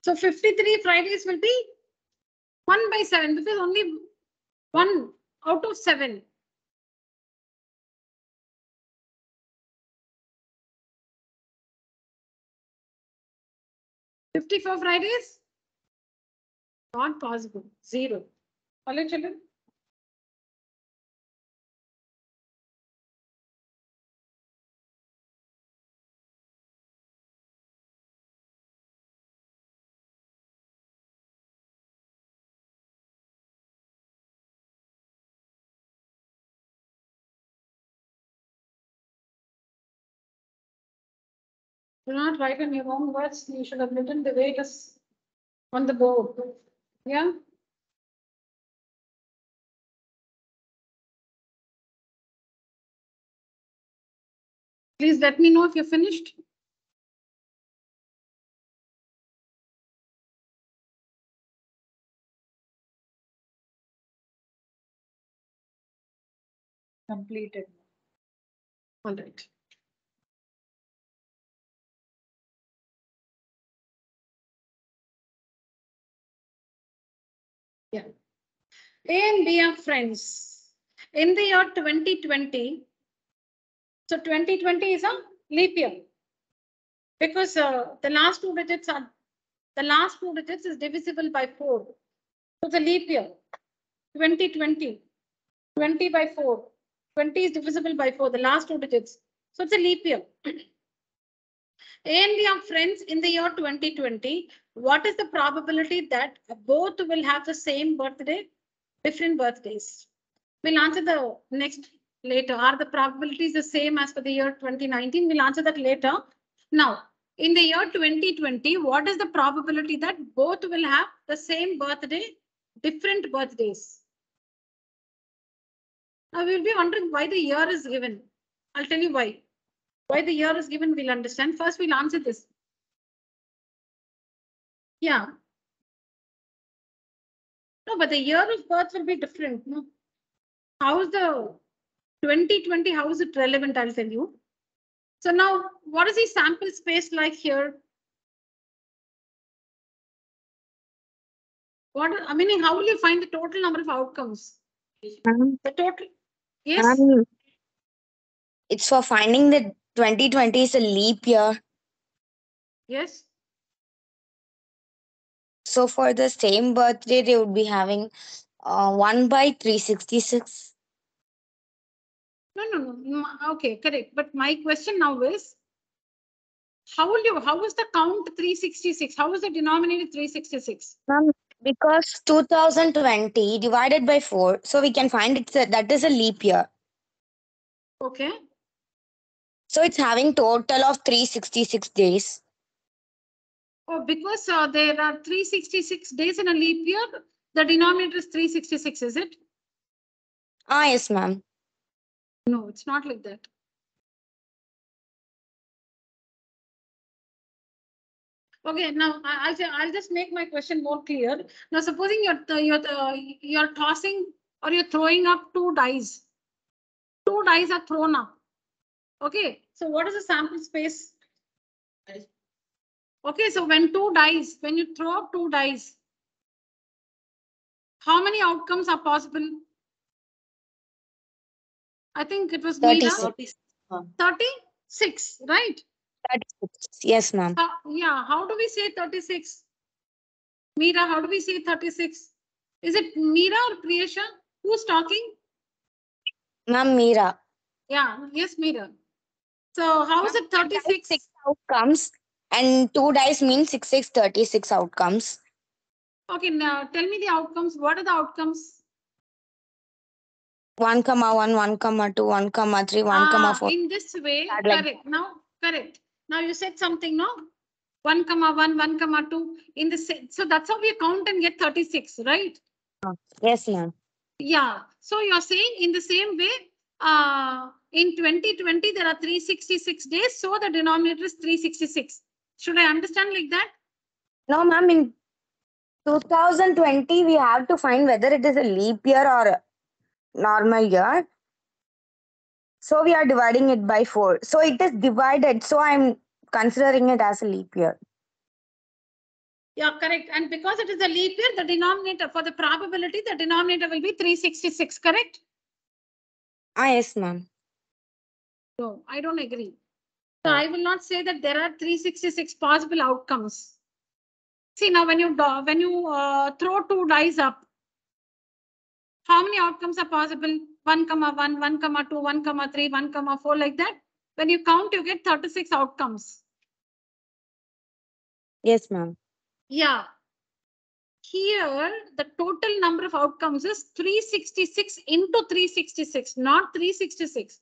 So 53 Fridays will be 1 by 7 because only 1 out of 7. $54 Fridays? Not possible. 0. All right, children? Do not write in your own words. You should have written the way it is on the board. Yeah? Please let me know if you're finished. Completed. All right. Yeah. A and B are friends. In the year 2020, so 2020 is a leap year because the last two digits is divisible by 4. So the leap year 2020, 20 by 4. 20 is divisible by 4, the last two digits. So it's a leap year. A and B are friends in the year 2020. What is the probability that both will have the same birthday, different birthdays? We'll answer the next later. Are the probabilities the same as for the year 2019? We'll answer that later. Now, in the year 2020, what is the probability that both will have the same birthday, different birthdays? Now, we'll be wondering why the year is given. I'll tell you why. Why the year is given, we'll understand. First, we'll answer this. Yeah. No, but the year of birth will be different. No. How is the 2020, how is it relevant? I'll tell you. So now, what is the sample space like here? What, I mean, how will you find the total number of outcomes? The total, yes? It's for finding that 2020 is a leap year. Yes. So for the same birthday, they would be having 1 by 366. No. Okay, correct. But my question now is, how is the count 366? How is the denominator 366? Ma'am, because 2020 divided by 4, so we can find that is a leap year. Okay. So it's having total of 366 days. Oh, because there are 366 days in a leap year, the denominator is 366, is it? Yes, ma'am. No, it's not like that. Okay, now I'll just make my question more clear. Now, supposing you're tossing or you're throwing up two dice. Two dice are thrown up. Okay, so what is the sample space? Okay, so when you throw up two dice, how many outcomes are possible? I think it was Meera. 36. 36, right? 36. Yes, ma'am. Yeah, how do we say 36? Meera, how do we say 36? Is it Meera or Priyasha? Who's talking? Ma'am, Meera. Yeah, yes, Meera. So how is it 36? 6 outcomes and 2 dice means 36 outcomes. Okay, now tell me the outcomes. What are the outcomes? 1, 1, 1, 2, 1, 3, 1, 4. In this way, Like correct. Now, correct. Now you said something, no? 1, 1, 2. In the so that's how we count and get 36, right? Yes, ma'am. Yeah. So you're saying in the same way, in 2020 there are 366 days, so the denominator is 366. Should I understand like that? No, ma'am. In 2020, we have to find whether it is a leap year or a normal year. So we are dividing it by 4. So it is divided. So I'm considering it as a leap year. Yeah, correct. And because it is a leap year, the denominator for the probability, the denominator will be 366, correct? Yes, ma'am. No, I don't agree. So I will not say that there are 366 possible outcomes. See, now when you throw two dice up, how many outcomes are possible? 1, 1, 1, 2, 1, 3, 1, 4, like that. When you count, you get 36 outcomes. Yes, ma'am. Yeah. Here, the total number of outcomes is 366 into 366, not 366.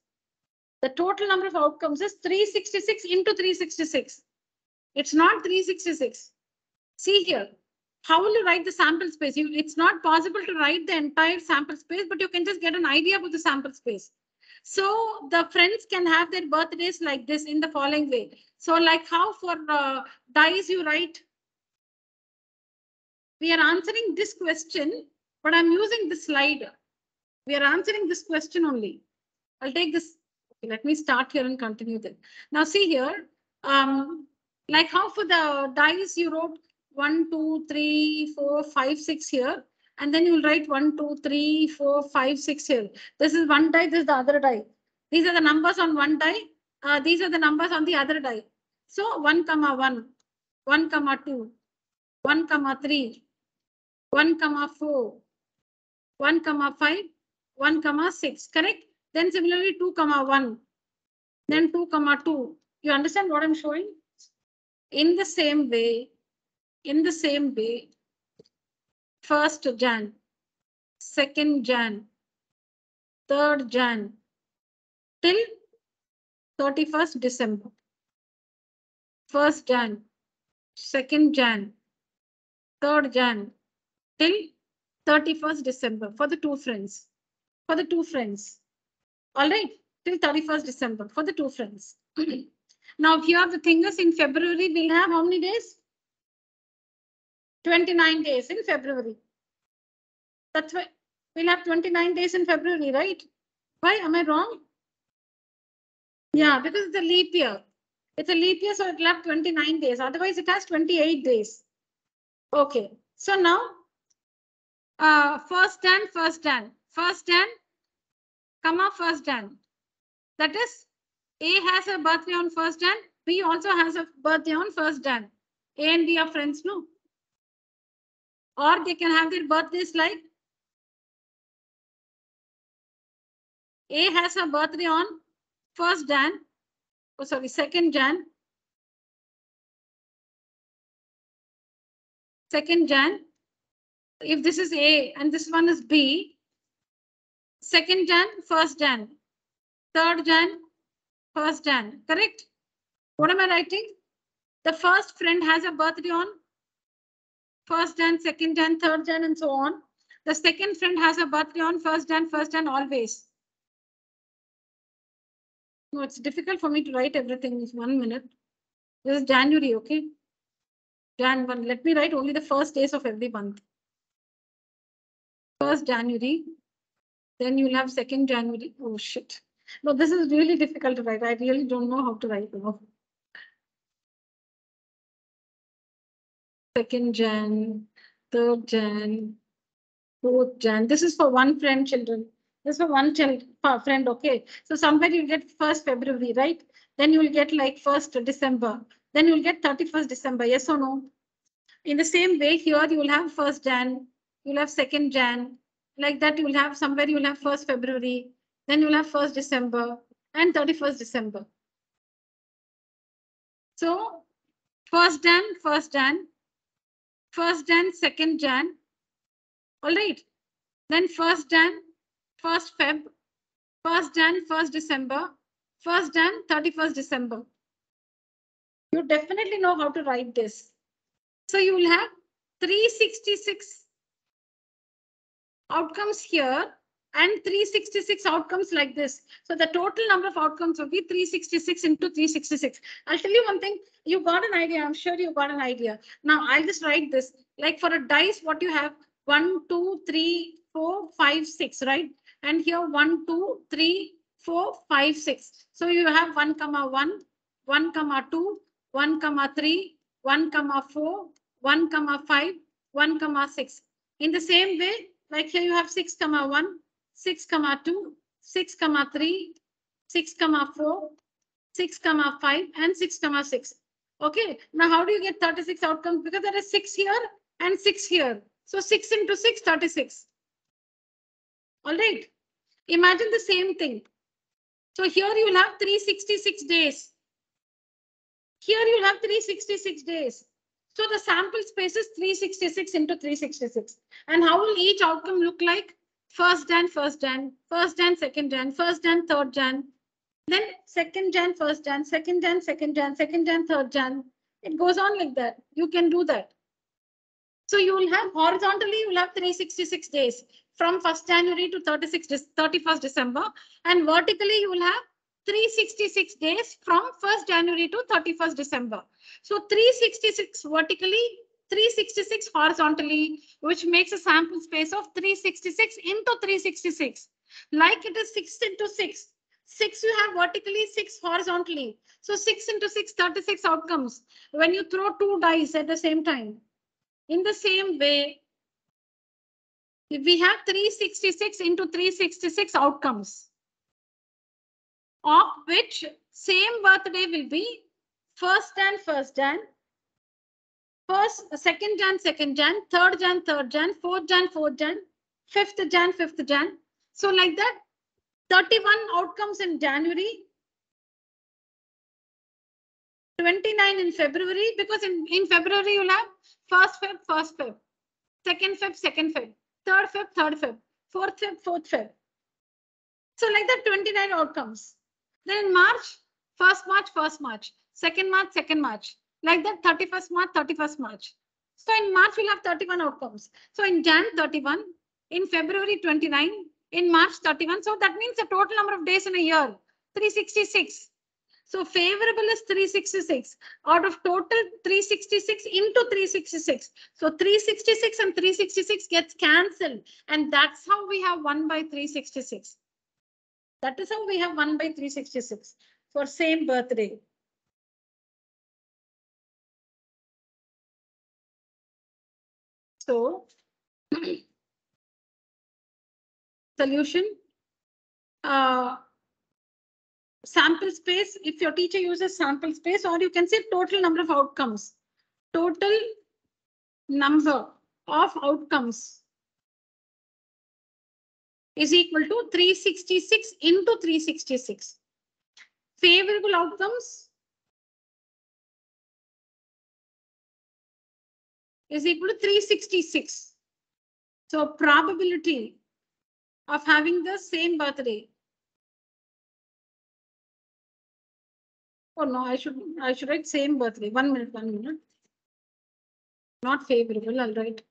The total number of outcomes is 366 into 366. It's not 366. See here. How will you write the sample space? It's not possible to write the entire sample space, but you can just get an idea about the sample space. So the friends can have their birthdays like this in the following way. So like how for dice you write. We are answering this question, but I'm using this slide. We are answering this question only. I'll take this. Okay, let me start here and continue that. Now see here, like how for the dice you wrote 1, 2, 3, 4, 5, 6 here. And then you'll write 1, 2, 3, 4, 5, 6 here. This is one die, this is the other die. These are the numbers on one die. These are the numbers on the other die. So 1, 1, 1, 2, 1, 3, 1, 4, 1, 5, 1, 6, correct? Then similarly 2, 1, then 2, 2. You understand what I'm showing? In the same way, first Jan, second Jan, third Jan, till 31st December. First Jan, second Jan, third Jan, till 31st December for the two friends. For the two friends. All right, till 31st December for the two friends. Now here the thing is, in February we'll have how many days? 29 days in February. That's why we'll have 29 days in February, right? Why am I wrong? Yeah, because it's a leap year. It's a leap year, so it'll have 29 days. Otherwise, it has 28 days. Okay, so now first Jan, first Jan, comma first Jan. That is, A has a birthday on first Jan, B also has a birthday on first Jan. A and B are friends, no? Or they can have their birthdays like A has her birthday on 1st Jan. Oh, sorry, 2nd Jan. 2nd Jan. If this is A and this one is B, 2nd Jan, 1st Jan. 3rd Jan, 1st Jan. Correct? What am I writing? The first friend has a birthday on 1st Jan, 2nd Jan, 3rd Jan, and so on. The second friend has a birthday on 1st Jan, always. No, it's difficult for me to write everything in 1 minute. This is January, okay? Jan 1. Let me write only the first days of every month. 1st January. Then you'll have 2nd January. Oh, shit. No, this is really difficult to write. I really don't know how to write now. 2nd Jan, 3rd Jan, 4th Jan. This is for one friend, children. This is for one friend, okay? So somewhere you get 1st February, right? Then you will get like 1st December. Then you will get 31st December, yes or no? In the same way, here you will have 1st Jan, you will have 2nd Jan. Like that, you will have somewhere you will have 1st February, then you will have 1st December and 31st December. So 1st Jan, 1st Jan, 1st Jan, 2nd Jan. All right. Then 1st Jan, 1st Feb, 1st Jan, 1st December, 1st Jan, 31st December. You definitely know how to write this. So you will have 366 outcomes here and 366 outcomes like this. So the total number of outcomes will be 366 into 366. I'll tell you one thing. You got an idea. I'm sure you got an idea. Now I'll just write this. Like for a dice, what you have? 1, 2, 3, 4, 5, 6, right? And here 1, 2, 3, 4, 5, 6. So you have 1, 1, 1, 2, 1, 3, 1, 4, 1, 5, 1, 6. In the same way, like here you have 6, 1, 6, 2, 6, 3, 6, 4, 6, 5, and 6, 6. Okay. Now, how do you get 36 outcomes? Because there is 6 here and 6 here. So 6 into 6, 36. All right. Imagine the same thing. So here you will have 366 days. Here you will have 366 days. So the sample space is 366 into 366. And how will each outcome look like? 1st Jan, 1st Jan, 1st Jan, 2nd Jan, 1st Jan, 3rd Jan. Then 2nd Jan, 1st Jan, 2nd Jan, 2nd Jan, 2nd Jan, 3rd Jan. It goes on like that. You can do that. So you will have horizontally, you will have 366 days from 1st January to 31st December. And vertically, you will have 366 days from 1st January to 31st December. So 366 vertically, 366 horizontally, which makes a sample space of 366 into 366. Like it is 6 into 6. 6 you have vertically, 6 horizontally. So 6 into 6, 36 outcomes. When you throw 2 dice at the same time. In the same way, we have 366 into 366 outcomes, of which same birthday will be 1st Jan, 1st Jan, 2nd Jan, 2nd Jan, 3rd Jan, 3rd Jan, 4th Jan, 4th Jan, 5th Jan, 5th Jan. So like that, 31 outcomes in January, 29 in February, because in February you'll have 1st Feb, 2nd Feb, 2nd Feb, 3rd Feb, 3rd Feb, 4th Feb, 4th Feb. So like that, 29 outcomes. Then in March, 1st March, 1st March, 2nd March, 2nd March. Like that, 31st March, 31st March. So in March, we'll have 31 outcomes. So in Jan, 31, in February, 29, in March, 31. So that means the total number of days in a year, 366. So favorable is 366 out of total 366 into 366. So 366 and 366 gets cancelled. And that's how we have 1 by 366. That is how we have 1 by 366 for same birthday. So solution. Sample space, if your teacher uses sample space, or you can say total number of outcomes. Total number of outcomes is equal to 366 into 366. Favorable outcomes is equal to 366. So probability of having the same birthday. Oh no, I should write same birthday. 1 minute, 1 minute. Not favorable, I'll write.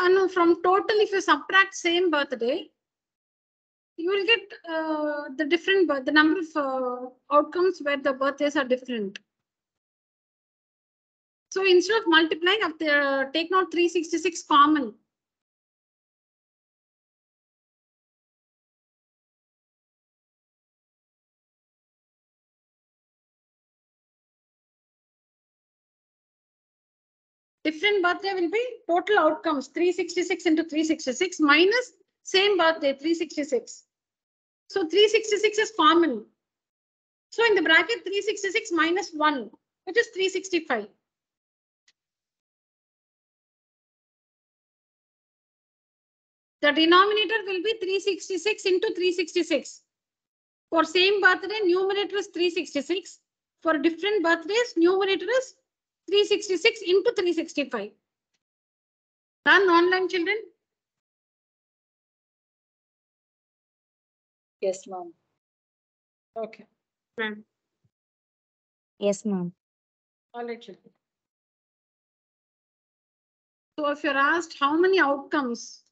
No, from total, if you subtract same birthday, you will get the different the number of outcomes where the birthdays are different. So instead of multiplying, take now 366 common. Different birthday will be total outcomes 366 into 366 minus same birthday 366. So 366 is common. So in the bracket 366 minus 1, which is 365. The denominator will be 366 into 366. For same birthday, numerator is 366. For different birthdays, numerator is 366 into 365. Done, online children? Yes, ma'am. Okay. Yes, ma'am. All right, children. So if you're asked how many outcomes,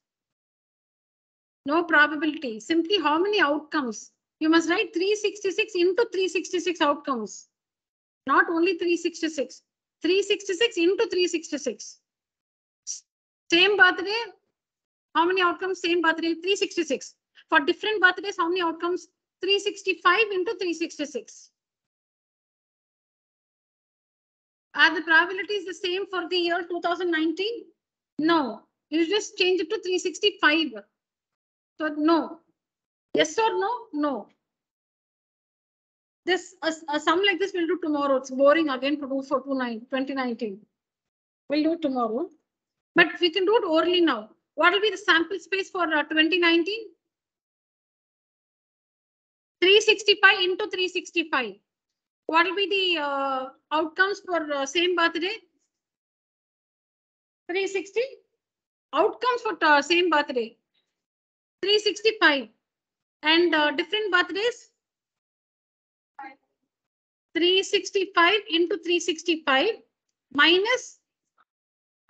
no probability, simply how many outcomes, you must write 366 into 366 outcomes. Not only 366, 366 into 366. Same birthday, how many outcomes? Same birthday, 366. For different birthdays, how many outcomes? 365 into 366. Are the probabilities the same for the year 2019? No. You just change it to 365. So no. Yes or no? No. This a sum like this we'll do tomorrow. It's boring again to do for 2019. We'll do it tomorrow. But we can do it orally now. What will be the sample space for 2019? 365 into 365. What will be the outcomes for same birthday? 360. Outcomes for same birthday. 365. And different birthdays? 365 into 365 minus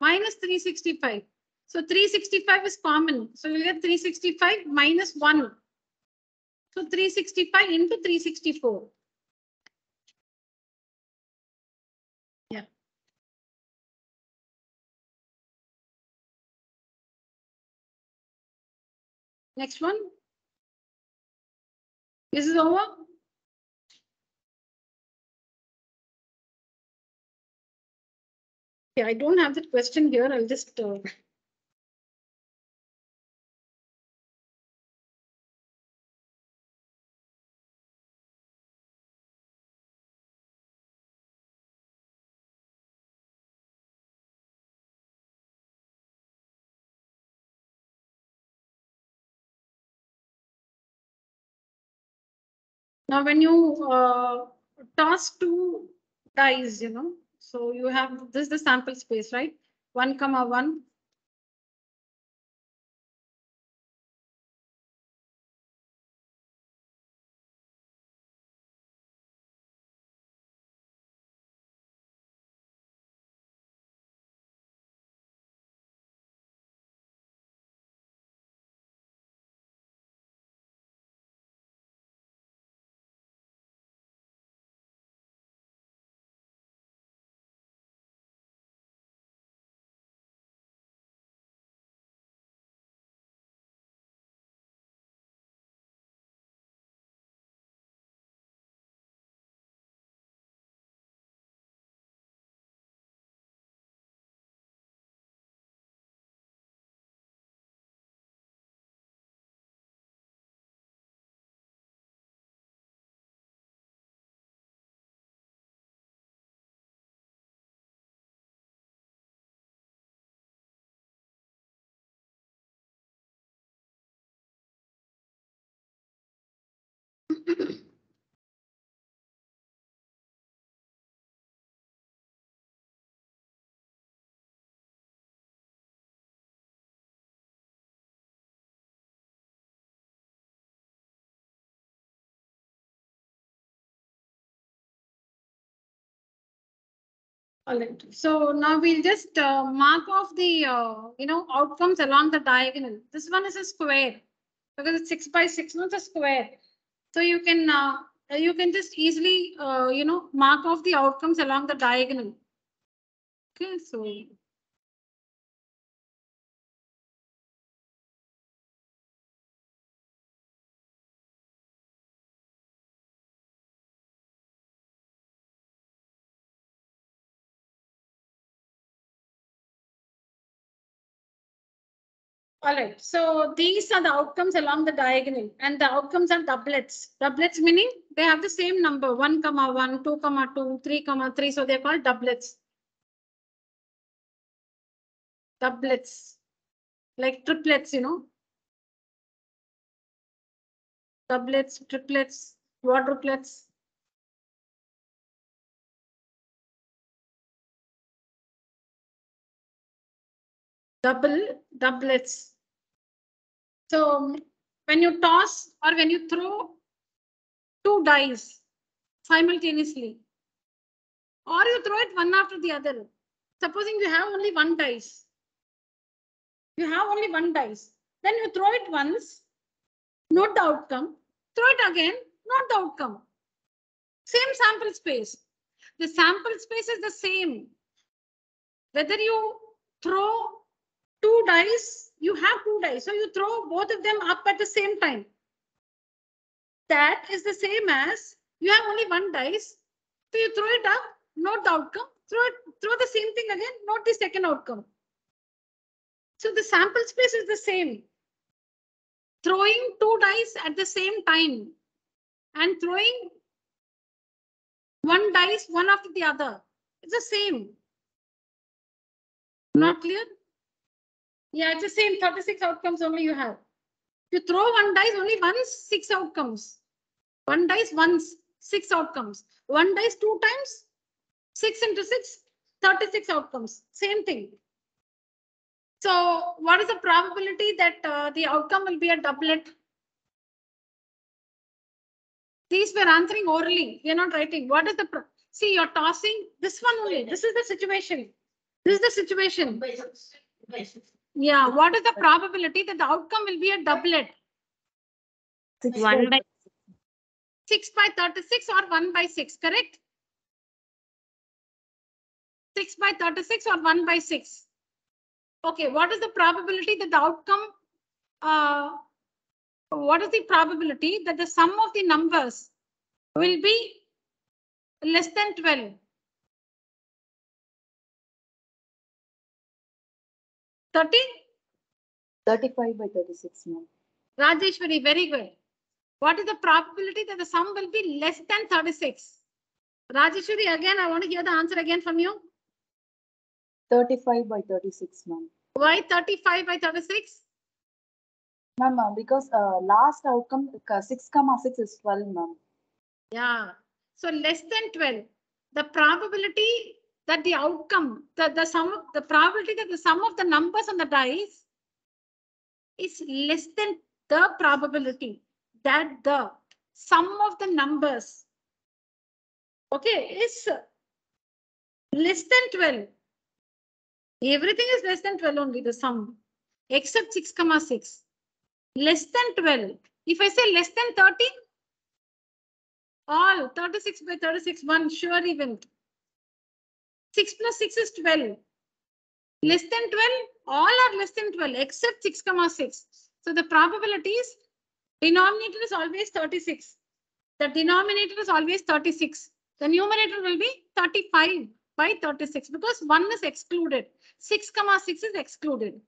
365. So 365 is common. So you'll get 365 minus 1. So 365 into 364. Yeah. Next one. This is over. Yeah, I don't have that question here. I'll just now when you toss two dice, so you have this is the sample space, right? 1, 1. All right. So now we'll just mark off the outcomes along the diagonal. This one is a square because it's 6 by 6, not a square. So you can just easily mark off the outcomes along the diagonal. Okay, so all right, so these are the outcomes along the diagonal, and the outcomes are doublets. Doublets meaning they have the same number 1, 1, 2, 2, 3, 3. So they're called doublets. Doublets, like triplets, doublets, triplets, quadruplets. Doublets. So when you toss or when you throw two dice simultaneously, or you throw it one after the other. Supposing you have only one dice, You have only one dice. Then you throw it once, note the outcome, throw it again, note the outcome. Same sample space. The sample space is the same. Whether you throw two dice, you have two dice. So you throw both of them up at the same time. That is the same as you have only one dice. So you throw it up, note the outcome, throw the same thing again, note the second outcome. So the sample space is the same. Throwing two dice at the same time and throwing one dice one after the other. It's the same. Not clear? Yeah, it's the same 36 outcomes only you have. You throw one dice only once, 6 outcomes. One dice once, 6 outcomes. One dice two times, 6 into 6, 36 outcomes. Same thing. So what is the probability that the outcome will be a doublet? These we're answering orally. We're not writing. What is the see? You're tossing this one only. This is the situation. This is the situation. Yeah. What is the probability that the outcome will be a doublet? 1 by 6 by 36 or 1 by 6. Correct. 6 by 36 or 1 by 6. Okay. What is the probability that the outcome? What is the probability that the sum of the numbers will be less than 12? 30? 35 by 36, ma'am. Rajeshwari, very good. What is the probability that the sum will be less than 36? Rajeshwari, again, I want to hear the answer again from you. 35 by 36, ma'am. Why 35 by 36? Ma'am, because last outcome 6, 6 is 12, ma'am. Yeah. So less than 12. The probability that the outcome, the probability that the sum of the numbers on the dice is less than the probability that the sum of the numbers, okay, is less than 12. Everything is less than 12 only, the sum, except 6, 6. Less than 12. If I say less than 13, all 36 by 36, one sure event. 6 plus 6 is 12. Less than 12, all are less than 12 except 6, 6. So the probabilities, denominator is always 36. The denominator is always 36. The numerator will be 35 by 36 because 1 is excluded. 6, 6 is excluded.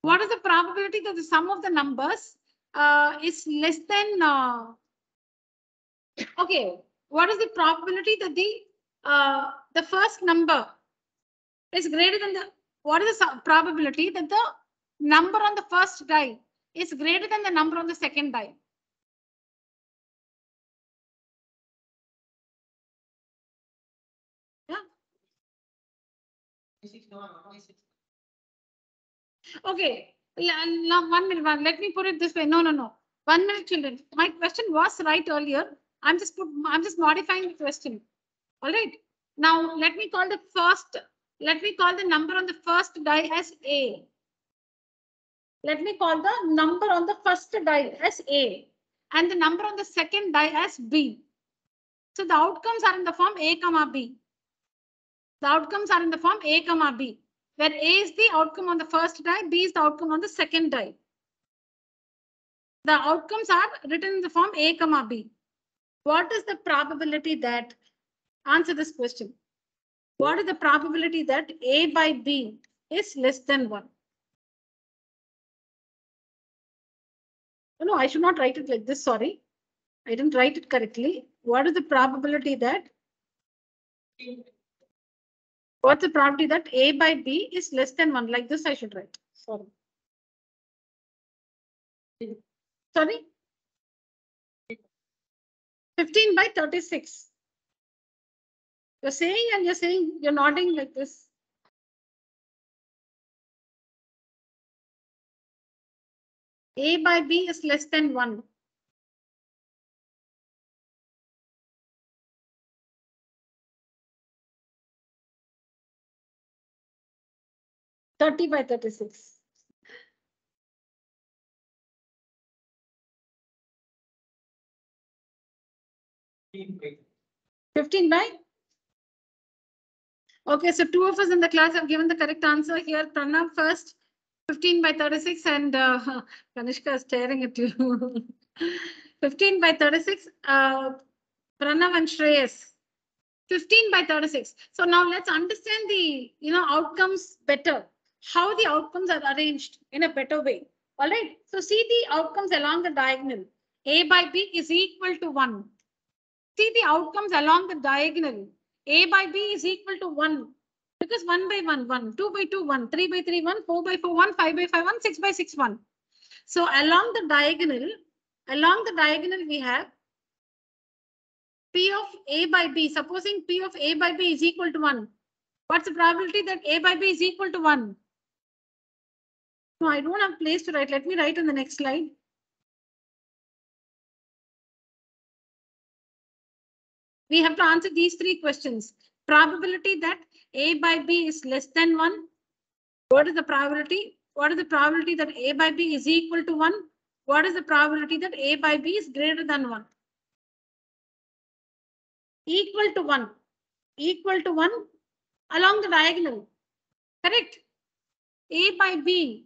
What is the probability that the sum of the numbers is less than, okay, what is the probability that the first number is greater than what is the probability that the number on the first die is greater than the number on the second die? Yeah. Okay. Now 1 minute. Let me put it this way. No. 1 minute, children. My question was right earlier. I'm just modifying the question. All right. Now let me call the number on the first die as A. Let me call the number on the first die as A and the number on the second die as B. So the outcomes are in the form A, B. The outcomes are in the form A, B, where A is the outcome on the first die, B is the outcome on the second die. The outcomes are written in the form A, B. What is the probability that, answer this question. What is the probability that A by B is less than 1? No, I should not write it like this. Sorry. I didn't write it correctly. What is the probability that what's the probability that A by B is less than 1? Like this I should write. Sorry. 15 by 36. You're saying and you're nodding like this. A by B is less than 1. 30 by 36. 15 by? Okay, so two of us in the class have given the correct answer here. Pranav first, 15 by 36, and Kanishka is staring at you. 15 by 36, Pranav and Shreyas. 15 by 36. So now let's understand the outcomes better. How the outcomes are arranged in a better way. All right. So see the outcomes along the diagonal. A by B is equal to 1. See the outcomes along the diagonal. A by B is equal to 1. Because 1 by 1, 1, 2 by 2, 1, 3 by 3, 1, 4 by 4, 1, 5 by 5, 1, 6 by 6, 1. So along the diagonal we have P of A by B. Supposing P of A by B is equal to 1. What's the probability that A by B is equal to 1? No, I don't have place to write. Let me write on the next slide. We have to answer these three questions. Probability that A by B is less than 1. What is the probability? What is the probability that A by B is equal to 1? What is the probability that A by B is greater than 1? Equal to 1. Equal to 1 along the diagonal. Correct? A by B.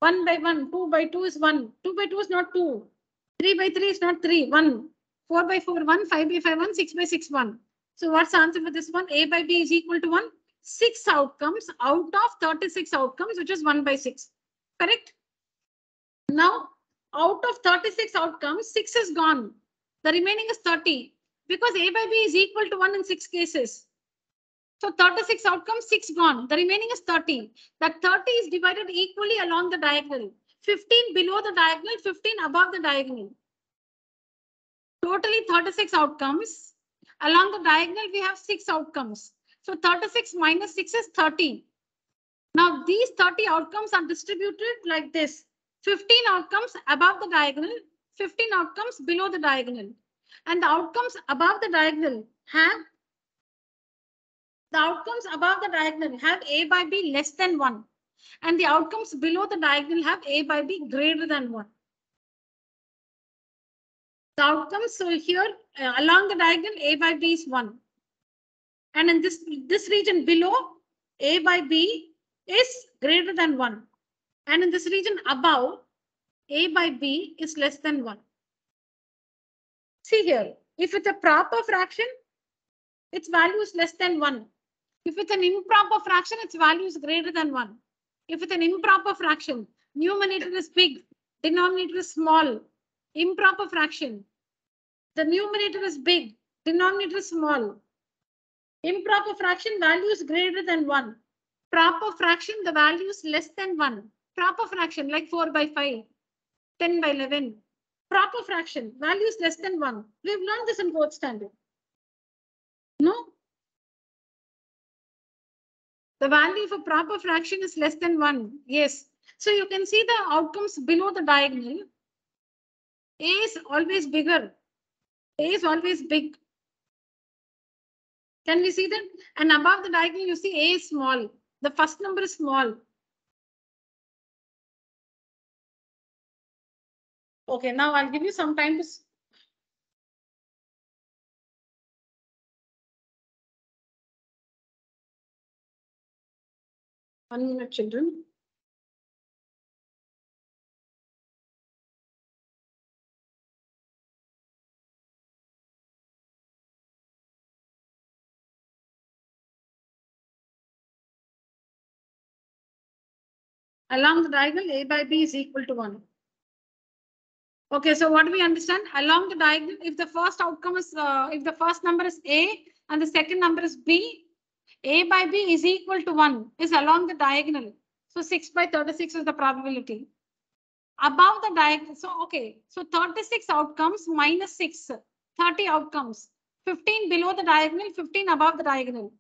1 by 1. 2 by 2 is 1. 2 by 2 is not 2. 3 by 3 is not 3. 1. 4 by 4, 1. 5 by 5, 1. 6 by 6, 1. So what's the answer for this one? A by B is equal to 1. 6 outcomes out of 36 outcomes, which is 1 by 6. Correct? Now, out of 36 outcomes, 6 is gone. The remaining is 30 because A by B is equal to 1 in 6 cases. So 36 outcomes, 6 gone. The remaining is 30. That 30 is divided equally along the diagonal. 15 below the diagonal, 15 above the diagonal. Totally 36 outcomes. Along the diagonal, we have 6 outcomes. So 36 minus 6 is 30. Now these 30 outcomes are distributed like this. 15 outcomes above the diagonal, 15 outcomes below the diagonal. And the outcomes above the diagonal have A by B less than 1. And the outcomes below the diagonal have A by B greater than 1. The outcomes, so here along the diagonal, A by B is 1. And in this region below, A by B is greater than 1. And in this region above, A by B is less than 1. See here, if it's a proper fraction, its value is less than 1. If it's an improper fraction, its value is greater than 1. If it's an improper fraction, numerator is big, denominator is small. Improper fraction, the numerator is big, denominator is small. Improper fraction, value is greater than 1. Proper fraction, the value is less than 1. Proper fraction like 4 by 5, 10 by 11. Proper fraction, value is less than 1. We've learned this in 4th standard. No? The value of a proper fraction is less than 1. Yes. So you can see the outcomes below the diagonal. A is always bigger. A is always big. Can we see that? And above the diagonal, you see A is small. The first number is small. Okay, now I'll give you some time to. 1 minute, children. Along the diagonal, A by B is equal to 1. Okay, so what do we understand? Along the diagonal, if the first outcome is, if the first number is A and the second number is B, A by B is equal to 1 is along the diagonal. So 6 by 36 is the probability. Above the diagonal, so okay, so 36 outcomes minus 6, 30 outcomes. 15 below the diagonal, 15 above the diagonal.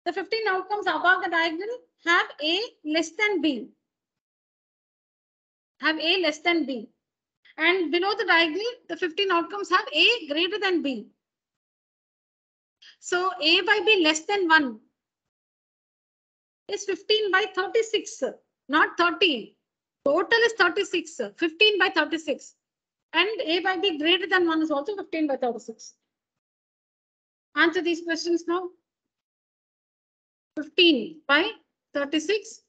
The 15 outcomes above the diagonal have A less than B. Have A less than B. And below the diagonal, the 15 outcomes have A greater than B. So A by B less than 1. is 15 by 36, not 13. Total is 36, 15 by 36. And A by B greater than 1 is also 15 by 36. Answer these questions now. 15 by 36,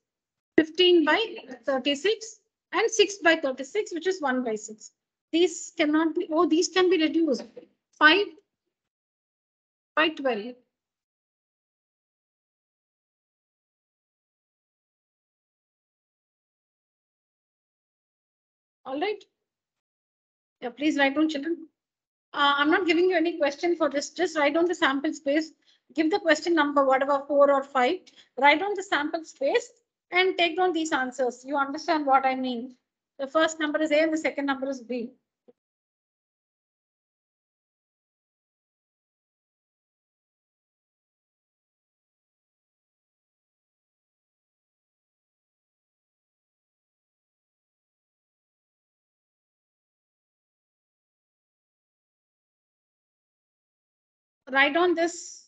15 by 36, and 6 by 36, which is 1 by 6. These cannot be, oh, these can be reduced. 5 by 12. All right. Yeah, please write down, children. I'm not giving you any question for this. Just write down the sample space. Give the question number, whatever, 4 or 5. Write down the sample space and take down these answers. You understand what I mean. The first number is A and the second number is B. Write down this.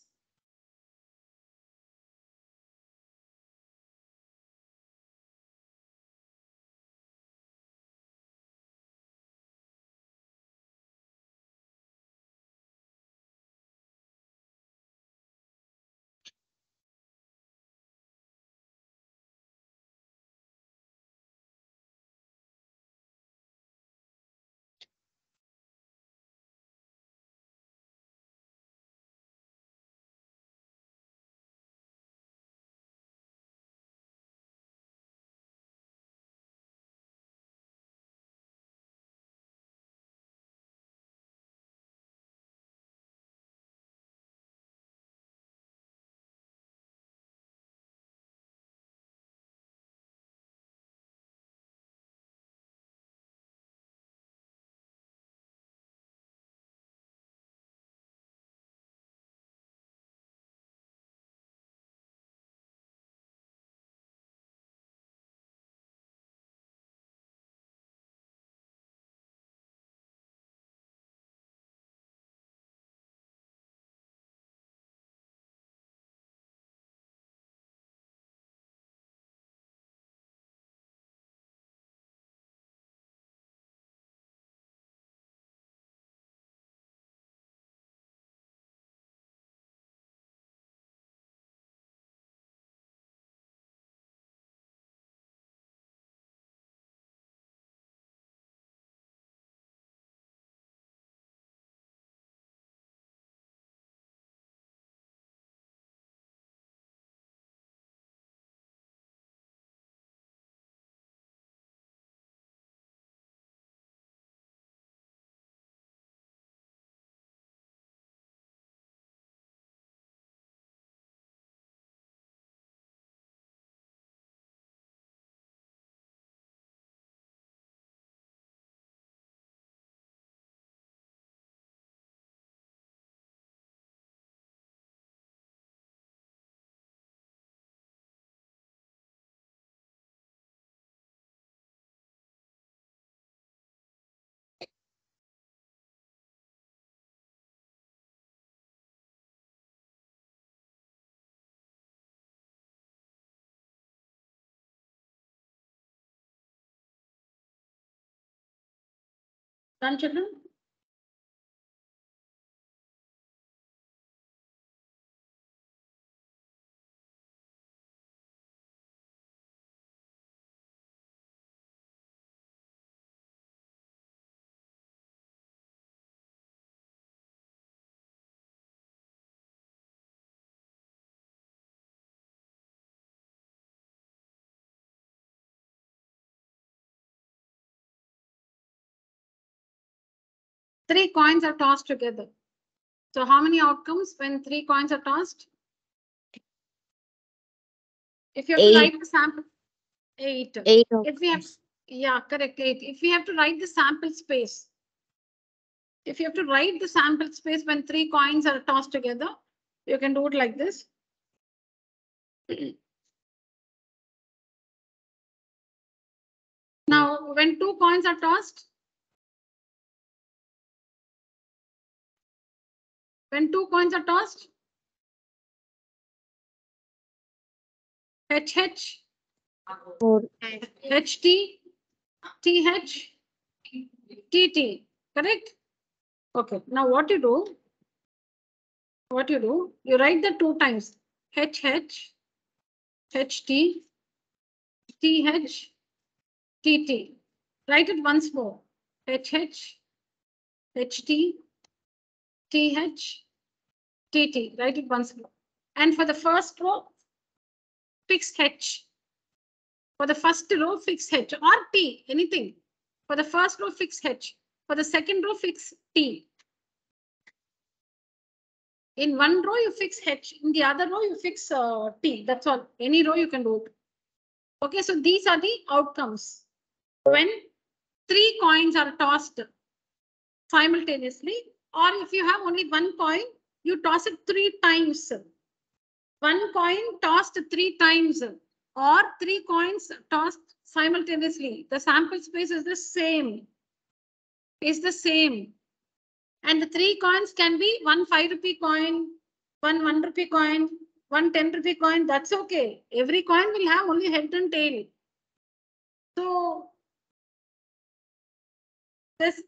Done, children? Three coins are tossed together. So how many outcomes when 3 coins are tossed? If you have to 8. write the sample, 8. 8 If we have, yeah, correct, 8. If we have to write the sample space, if you have to write the sample space when 3 coins are tossed together, you can do it like this. Now, when 2 coins are tossed, when 2 coins are tossed, HH, Four. HT, TH, TT. Correct? Okay. Now what you do? You write the 2 times. HH, HT, TH, TT. Write it once more. HH, HT, TH, TT. Write it once more. And for the first row, fix H. For the first row, fix H or T, anything. For the first row, fix H. For the second row, fix T. In one row, you fix H. In the other row, you fix T. That's all. Any row you can do it. Okay, so these are the outcomes. When 3 coins are tossed simultaneously, or if you have only 1 coin, you toss it 3 times. 1 coin tossed 3 times, or 3 coins tossed simultaneously. The sample space is the same. And the 3 coins can be 1 5-rupee coin, 1 1-rupee coin, 1 10-rupee coin. That's okay. Every coin will have only head and tail. So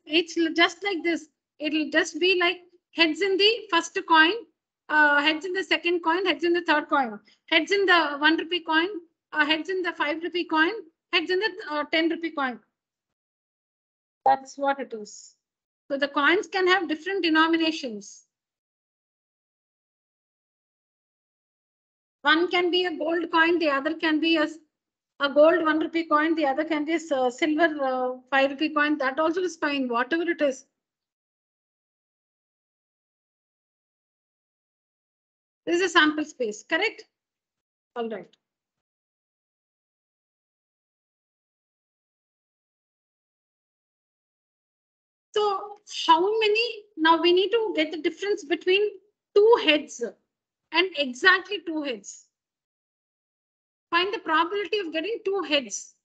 it's just like this. It'll just be like heads in the first coin, heads in the second coin, heads in the third coin, heads in the 1-rupee coin, heads in the 5-rupee coin, heads in the 10-rupee coin. That's what it is. So the coins can have different denominations. One can be a gold coin, the other can be a gold 1-rupee coin, the other can be a silver 5-rupee coin. That also is fine, whatever it is. This is a sample space, correct? All right. So how many, now we need to get the difference between 2 heads and exactly 2 heads. Find the probability of getting 2 heads.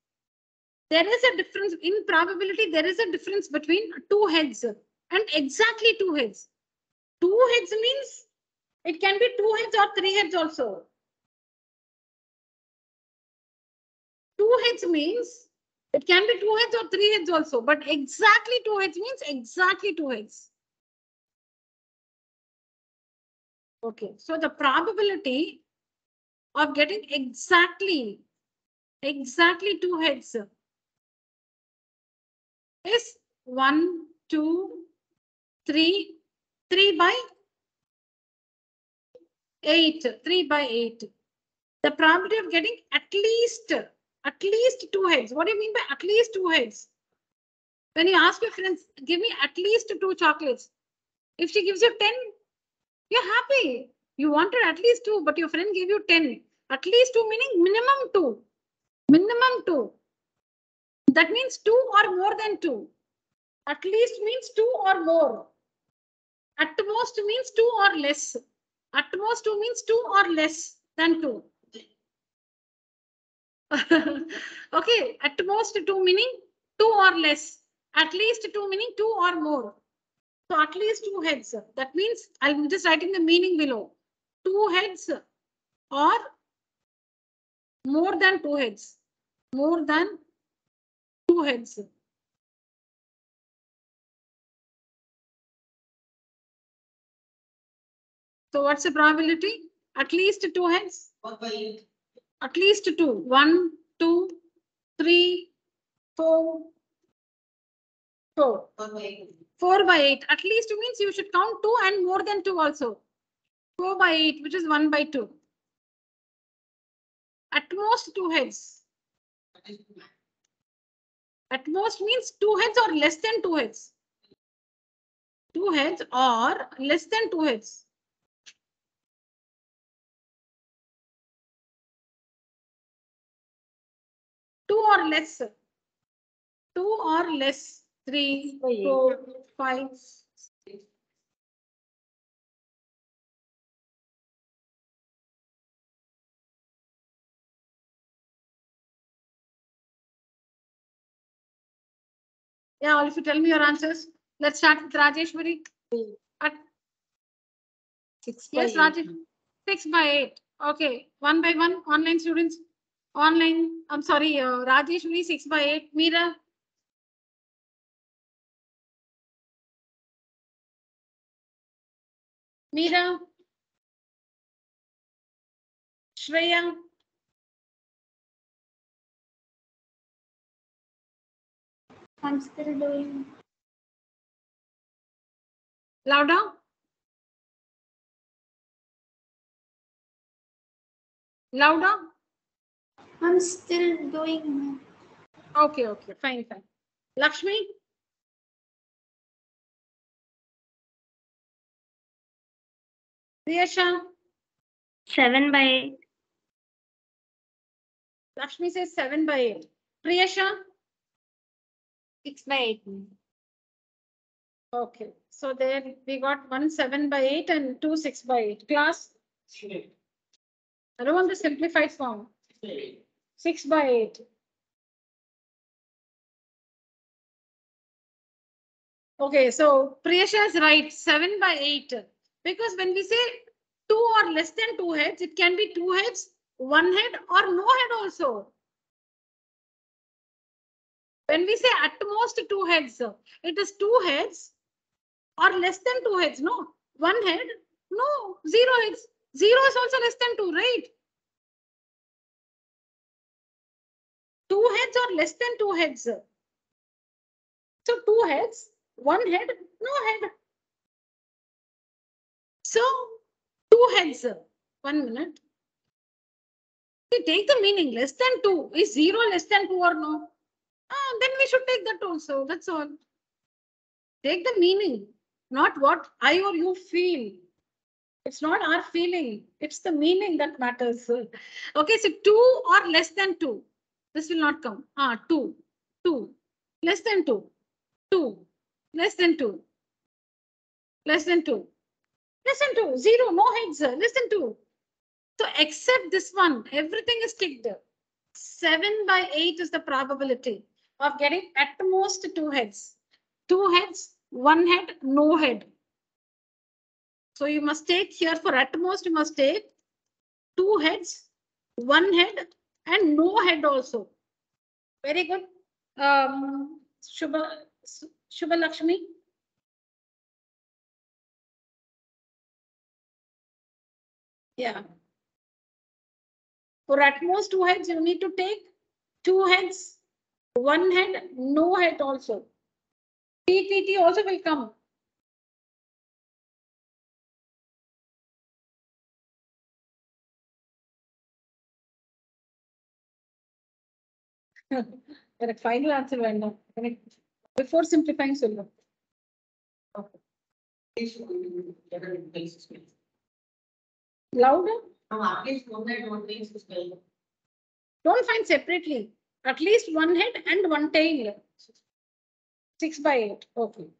There is a difference in probability. There is a difference between 2 heads and exactly 2 heads. 2 heads means it can be 2 heads or 3 heads also. 2 heads means it can be 2 heads or 3 heads also, but exactly 2 heads means exactly 2 heads. Okay, so the probability of getting exactly 2 heads is 1, 2, 3, 3 by 8, 3 by 8. The probability of getting at least 2 heads. What do you mean by at least 2 heads? When you ask your friends, give me at least 2 chocolates. If she gives you 10, you're happy. You wanted at least 2, but your friend gave you 10. At least 2 meaning minimum 2. Minimum 2. That means 2 or more than 2. At least means 2 or more. At most means 2 or less. At most 2 means 2 or less than 2. Okay, at most 2 meaning 2 or less. At least 2 meaning 2 or more. So at least 2 heads. That means I'm just writing the meaning below. 2 heads or more than 2 heads. More than 2 heads. So what's the probability? At least 2 heads. At least 2. 1, 2, 3, 4. 4. 4 by 8. At least means you should count 2 and more than 2 also. 4 by 8, which is 1 by 2. At most 2 heads. At most means 2 heads or less than 2 heads. 2 heads or less than 2 heads. Two or less. 2 or less. 3, 4, 5. Yeah, all of you tell me your answers. Let's start with Rajeshwari. At 6 yes, by 8. Rajesh. 6 by 8. Okay, 1 by 1. Online students. Online, I'm sorry, Rajeshwari 6/8. Meera. Meera. Shreya. I'm still doing. Louder. Louder. I'm still doing. Okay, okay, fine, fine. Lakshmi. Priyasha. 7/8. Lakshmi says 7/8. Priyasha. 6/8. Okay, so there we got one 7/8 and two 6/8. Class. I don't want the simplified form. 6/8. Okay, so Priyasha is right. 7/8. Because when we say 2 or less than 2 heads, it can be 2 heads, 1 head, or no head also. When we say at most 2 heads, it is 2 heads or less than 2 heads. No, 1 head, no, 0 heads. 0 is also less than 2, right? 2 heads or less than 2 heads. So 2 heads, 1 head, no head. So 2 heads. 1 minute. Take the meaning less than 2. Is 0 less than 2 or no? Then we should take that also. That's all. Take the meaning, not what I or you feel. It's not our feeling. It's the meaning that matters. Okay, so 2 or less than 2. This will not come. 2. 2. Less than 2. 2. Less than 2. Less than 2. Less than 2. 0. No heads. Less than 2. So except this one, everything is ticked. 7/8 is the probability of getting at most 2 heads. 2 heads, 1 head, no head. So you must take here for at most, you must take 2 heads, 1 head, and no head also. Very good. Shubha Lakshmi. Yeah. For at most 2 heads, you need to take 2 heads, 1 head, no head also. TTT also will come. Correct. Final answer random. Correct. Before simplifying solve. Louder. Don't find separately. At least 1 head and 1 tail. 6/8. Okay.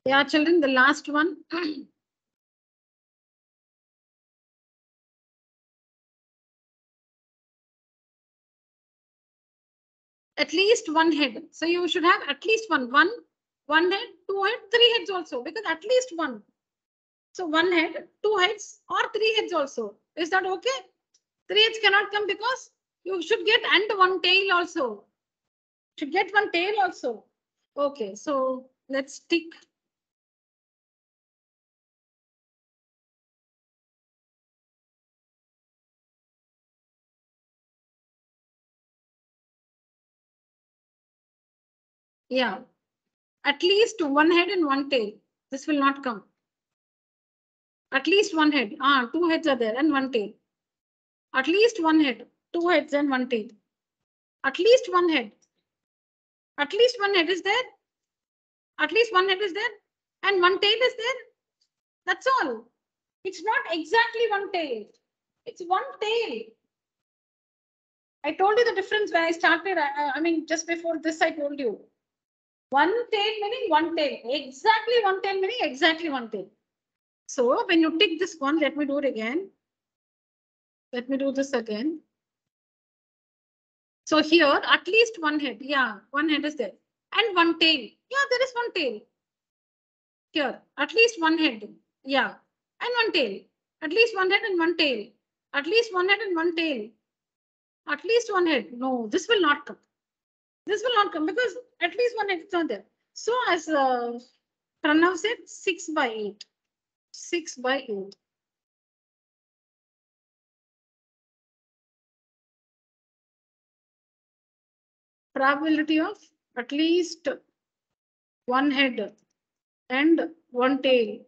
Yeah, children, the last one. At least 1 head. So you should have at least one head, 2 head, 3 heads also, because at least 1. So 1 head, 2 heads, or 3 heads also. Is that okay? 3 heads cannot come because you should get and 1 tail also. Should get 1 tail also. Okay, so let's tick. Yeah, at least 1 head and 1 tail. This will not come. At least 1 head. 2 heads are there and 1 tail. At least 1 head, 2 heads and 1 tail. At least 1 head. At least 1 head is there. At least 1 head is there. And 1 tail is there. That's all. It's not exactly 1 tail. It's 1 tail. I told you the difference when I started. I mean, just before this, I told you. 1 tail meaning 1 tail. Exactly 1 tail meaning exactly 1 tail. So when you tick this one, let me do it again. Let me do this again. So here, at least one head. Yeah, one head is there. And one tail. Yeah, there is one tail. Here, at least one head. Yeah, and one tail. At least one head and one tail. At least one head and one tail. At least one head. No, this will not come. This will not come because at least one head is not there. So as Pranav said, 6 by 8. 6 by 8. Probability of at least one head and one tail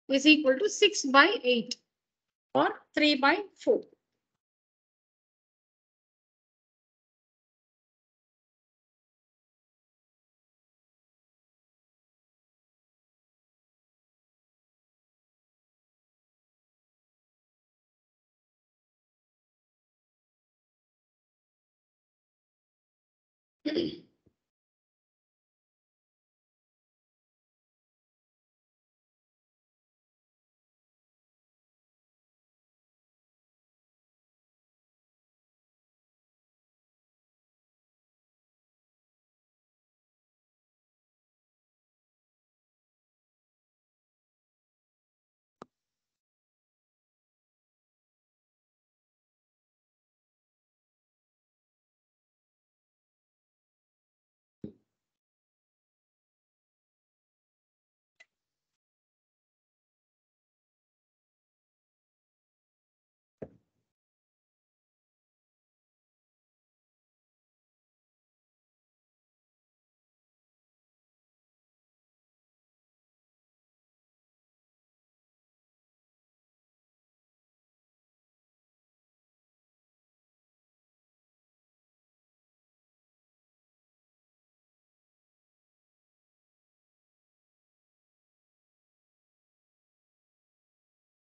is equal to 6 by 8 or 3 by 4.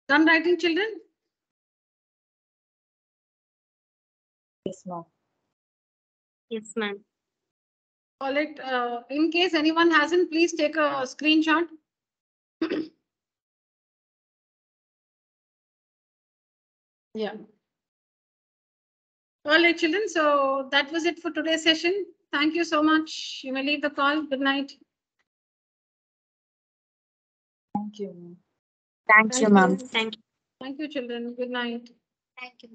Done writing, children? Yes, ma'am. Yes, ma'am. All right. In case anyone hasn't, please take a screenshot. Yeah. All right, children. So that was it for today's session. Thank you so much. You may leave the call. Good night. Thank you, ma'am. Thank you, ma'am. Thank you. Thank you, children. Good night. Thank you.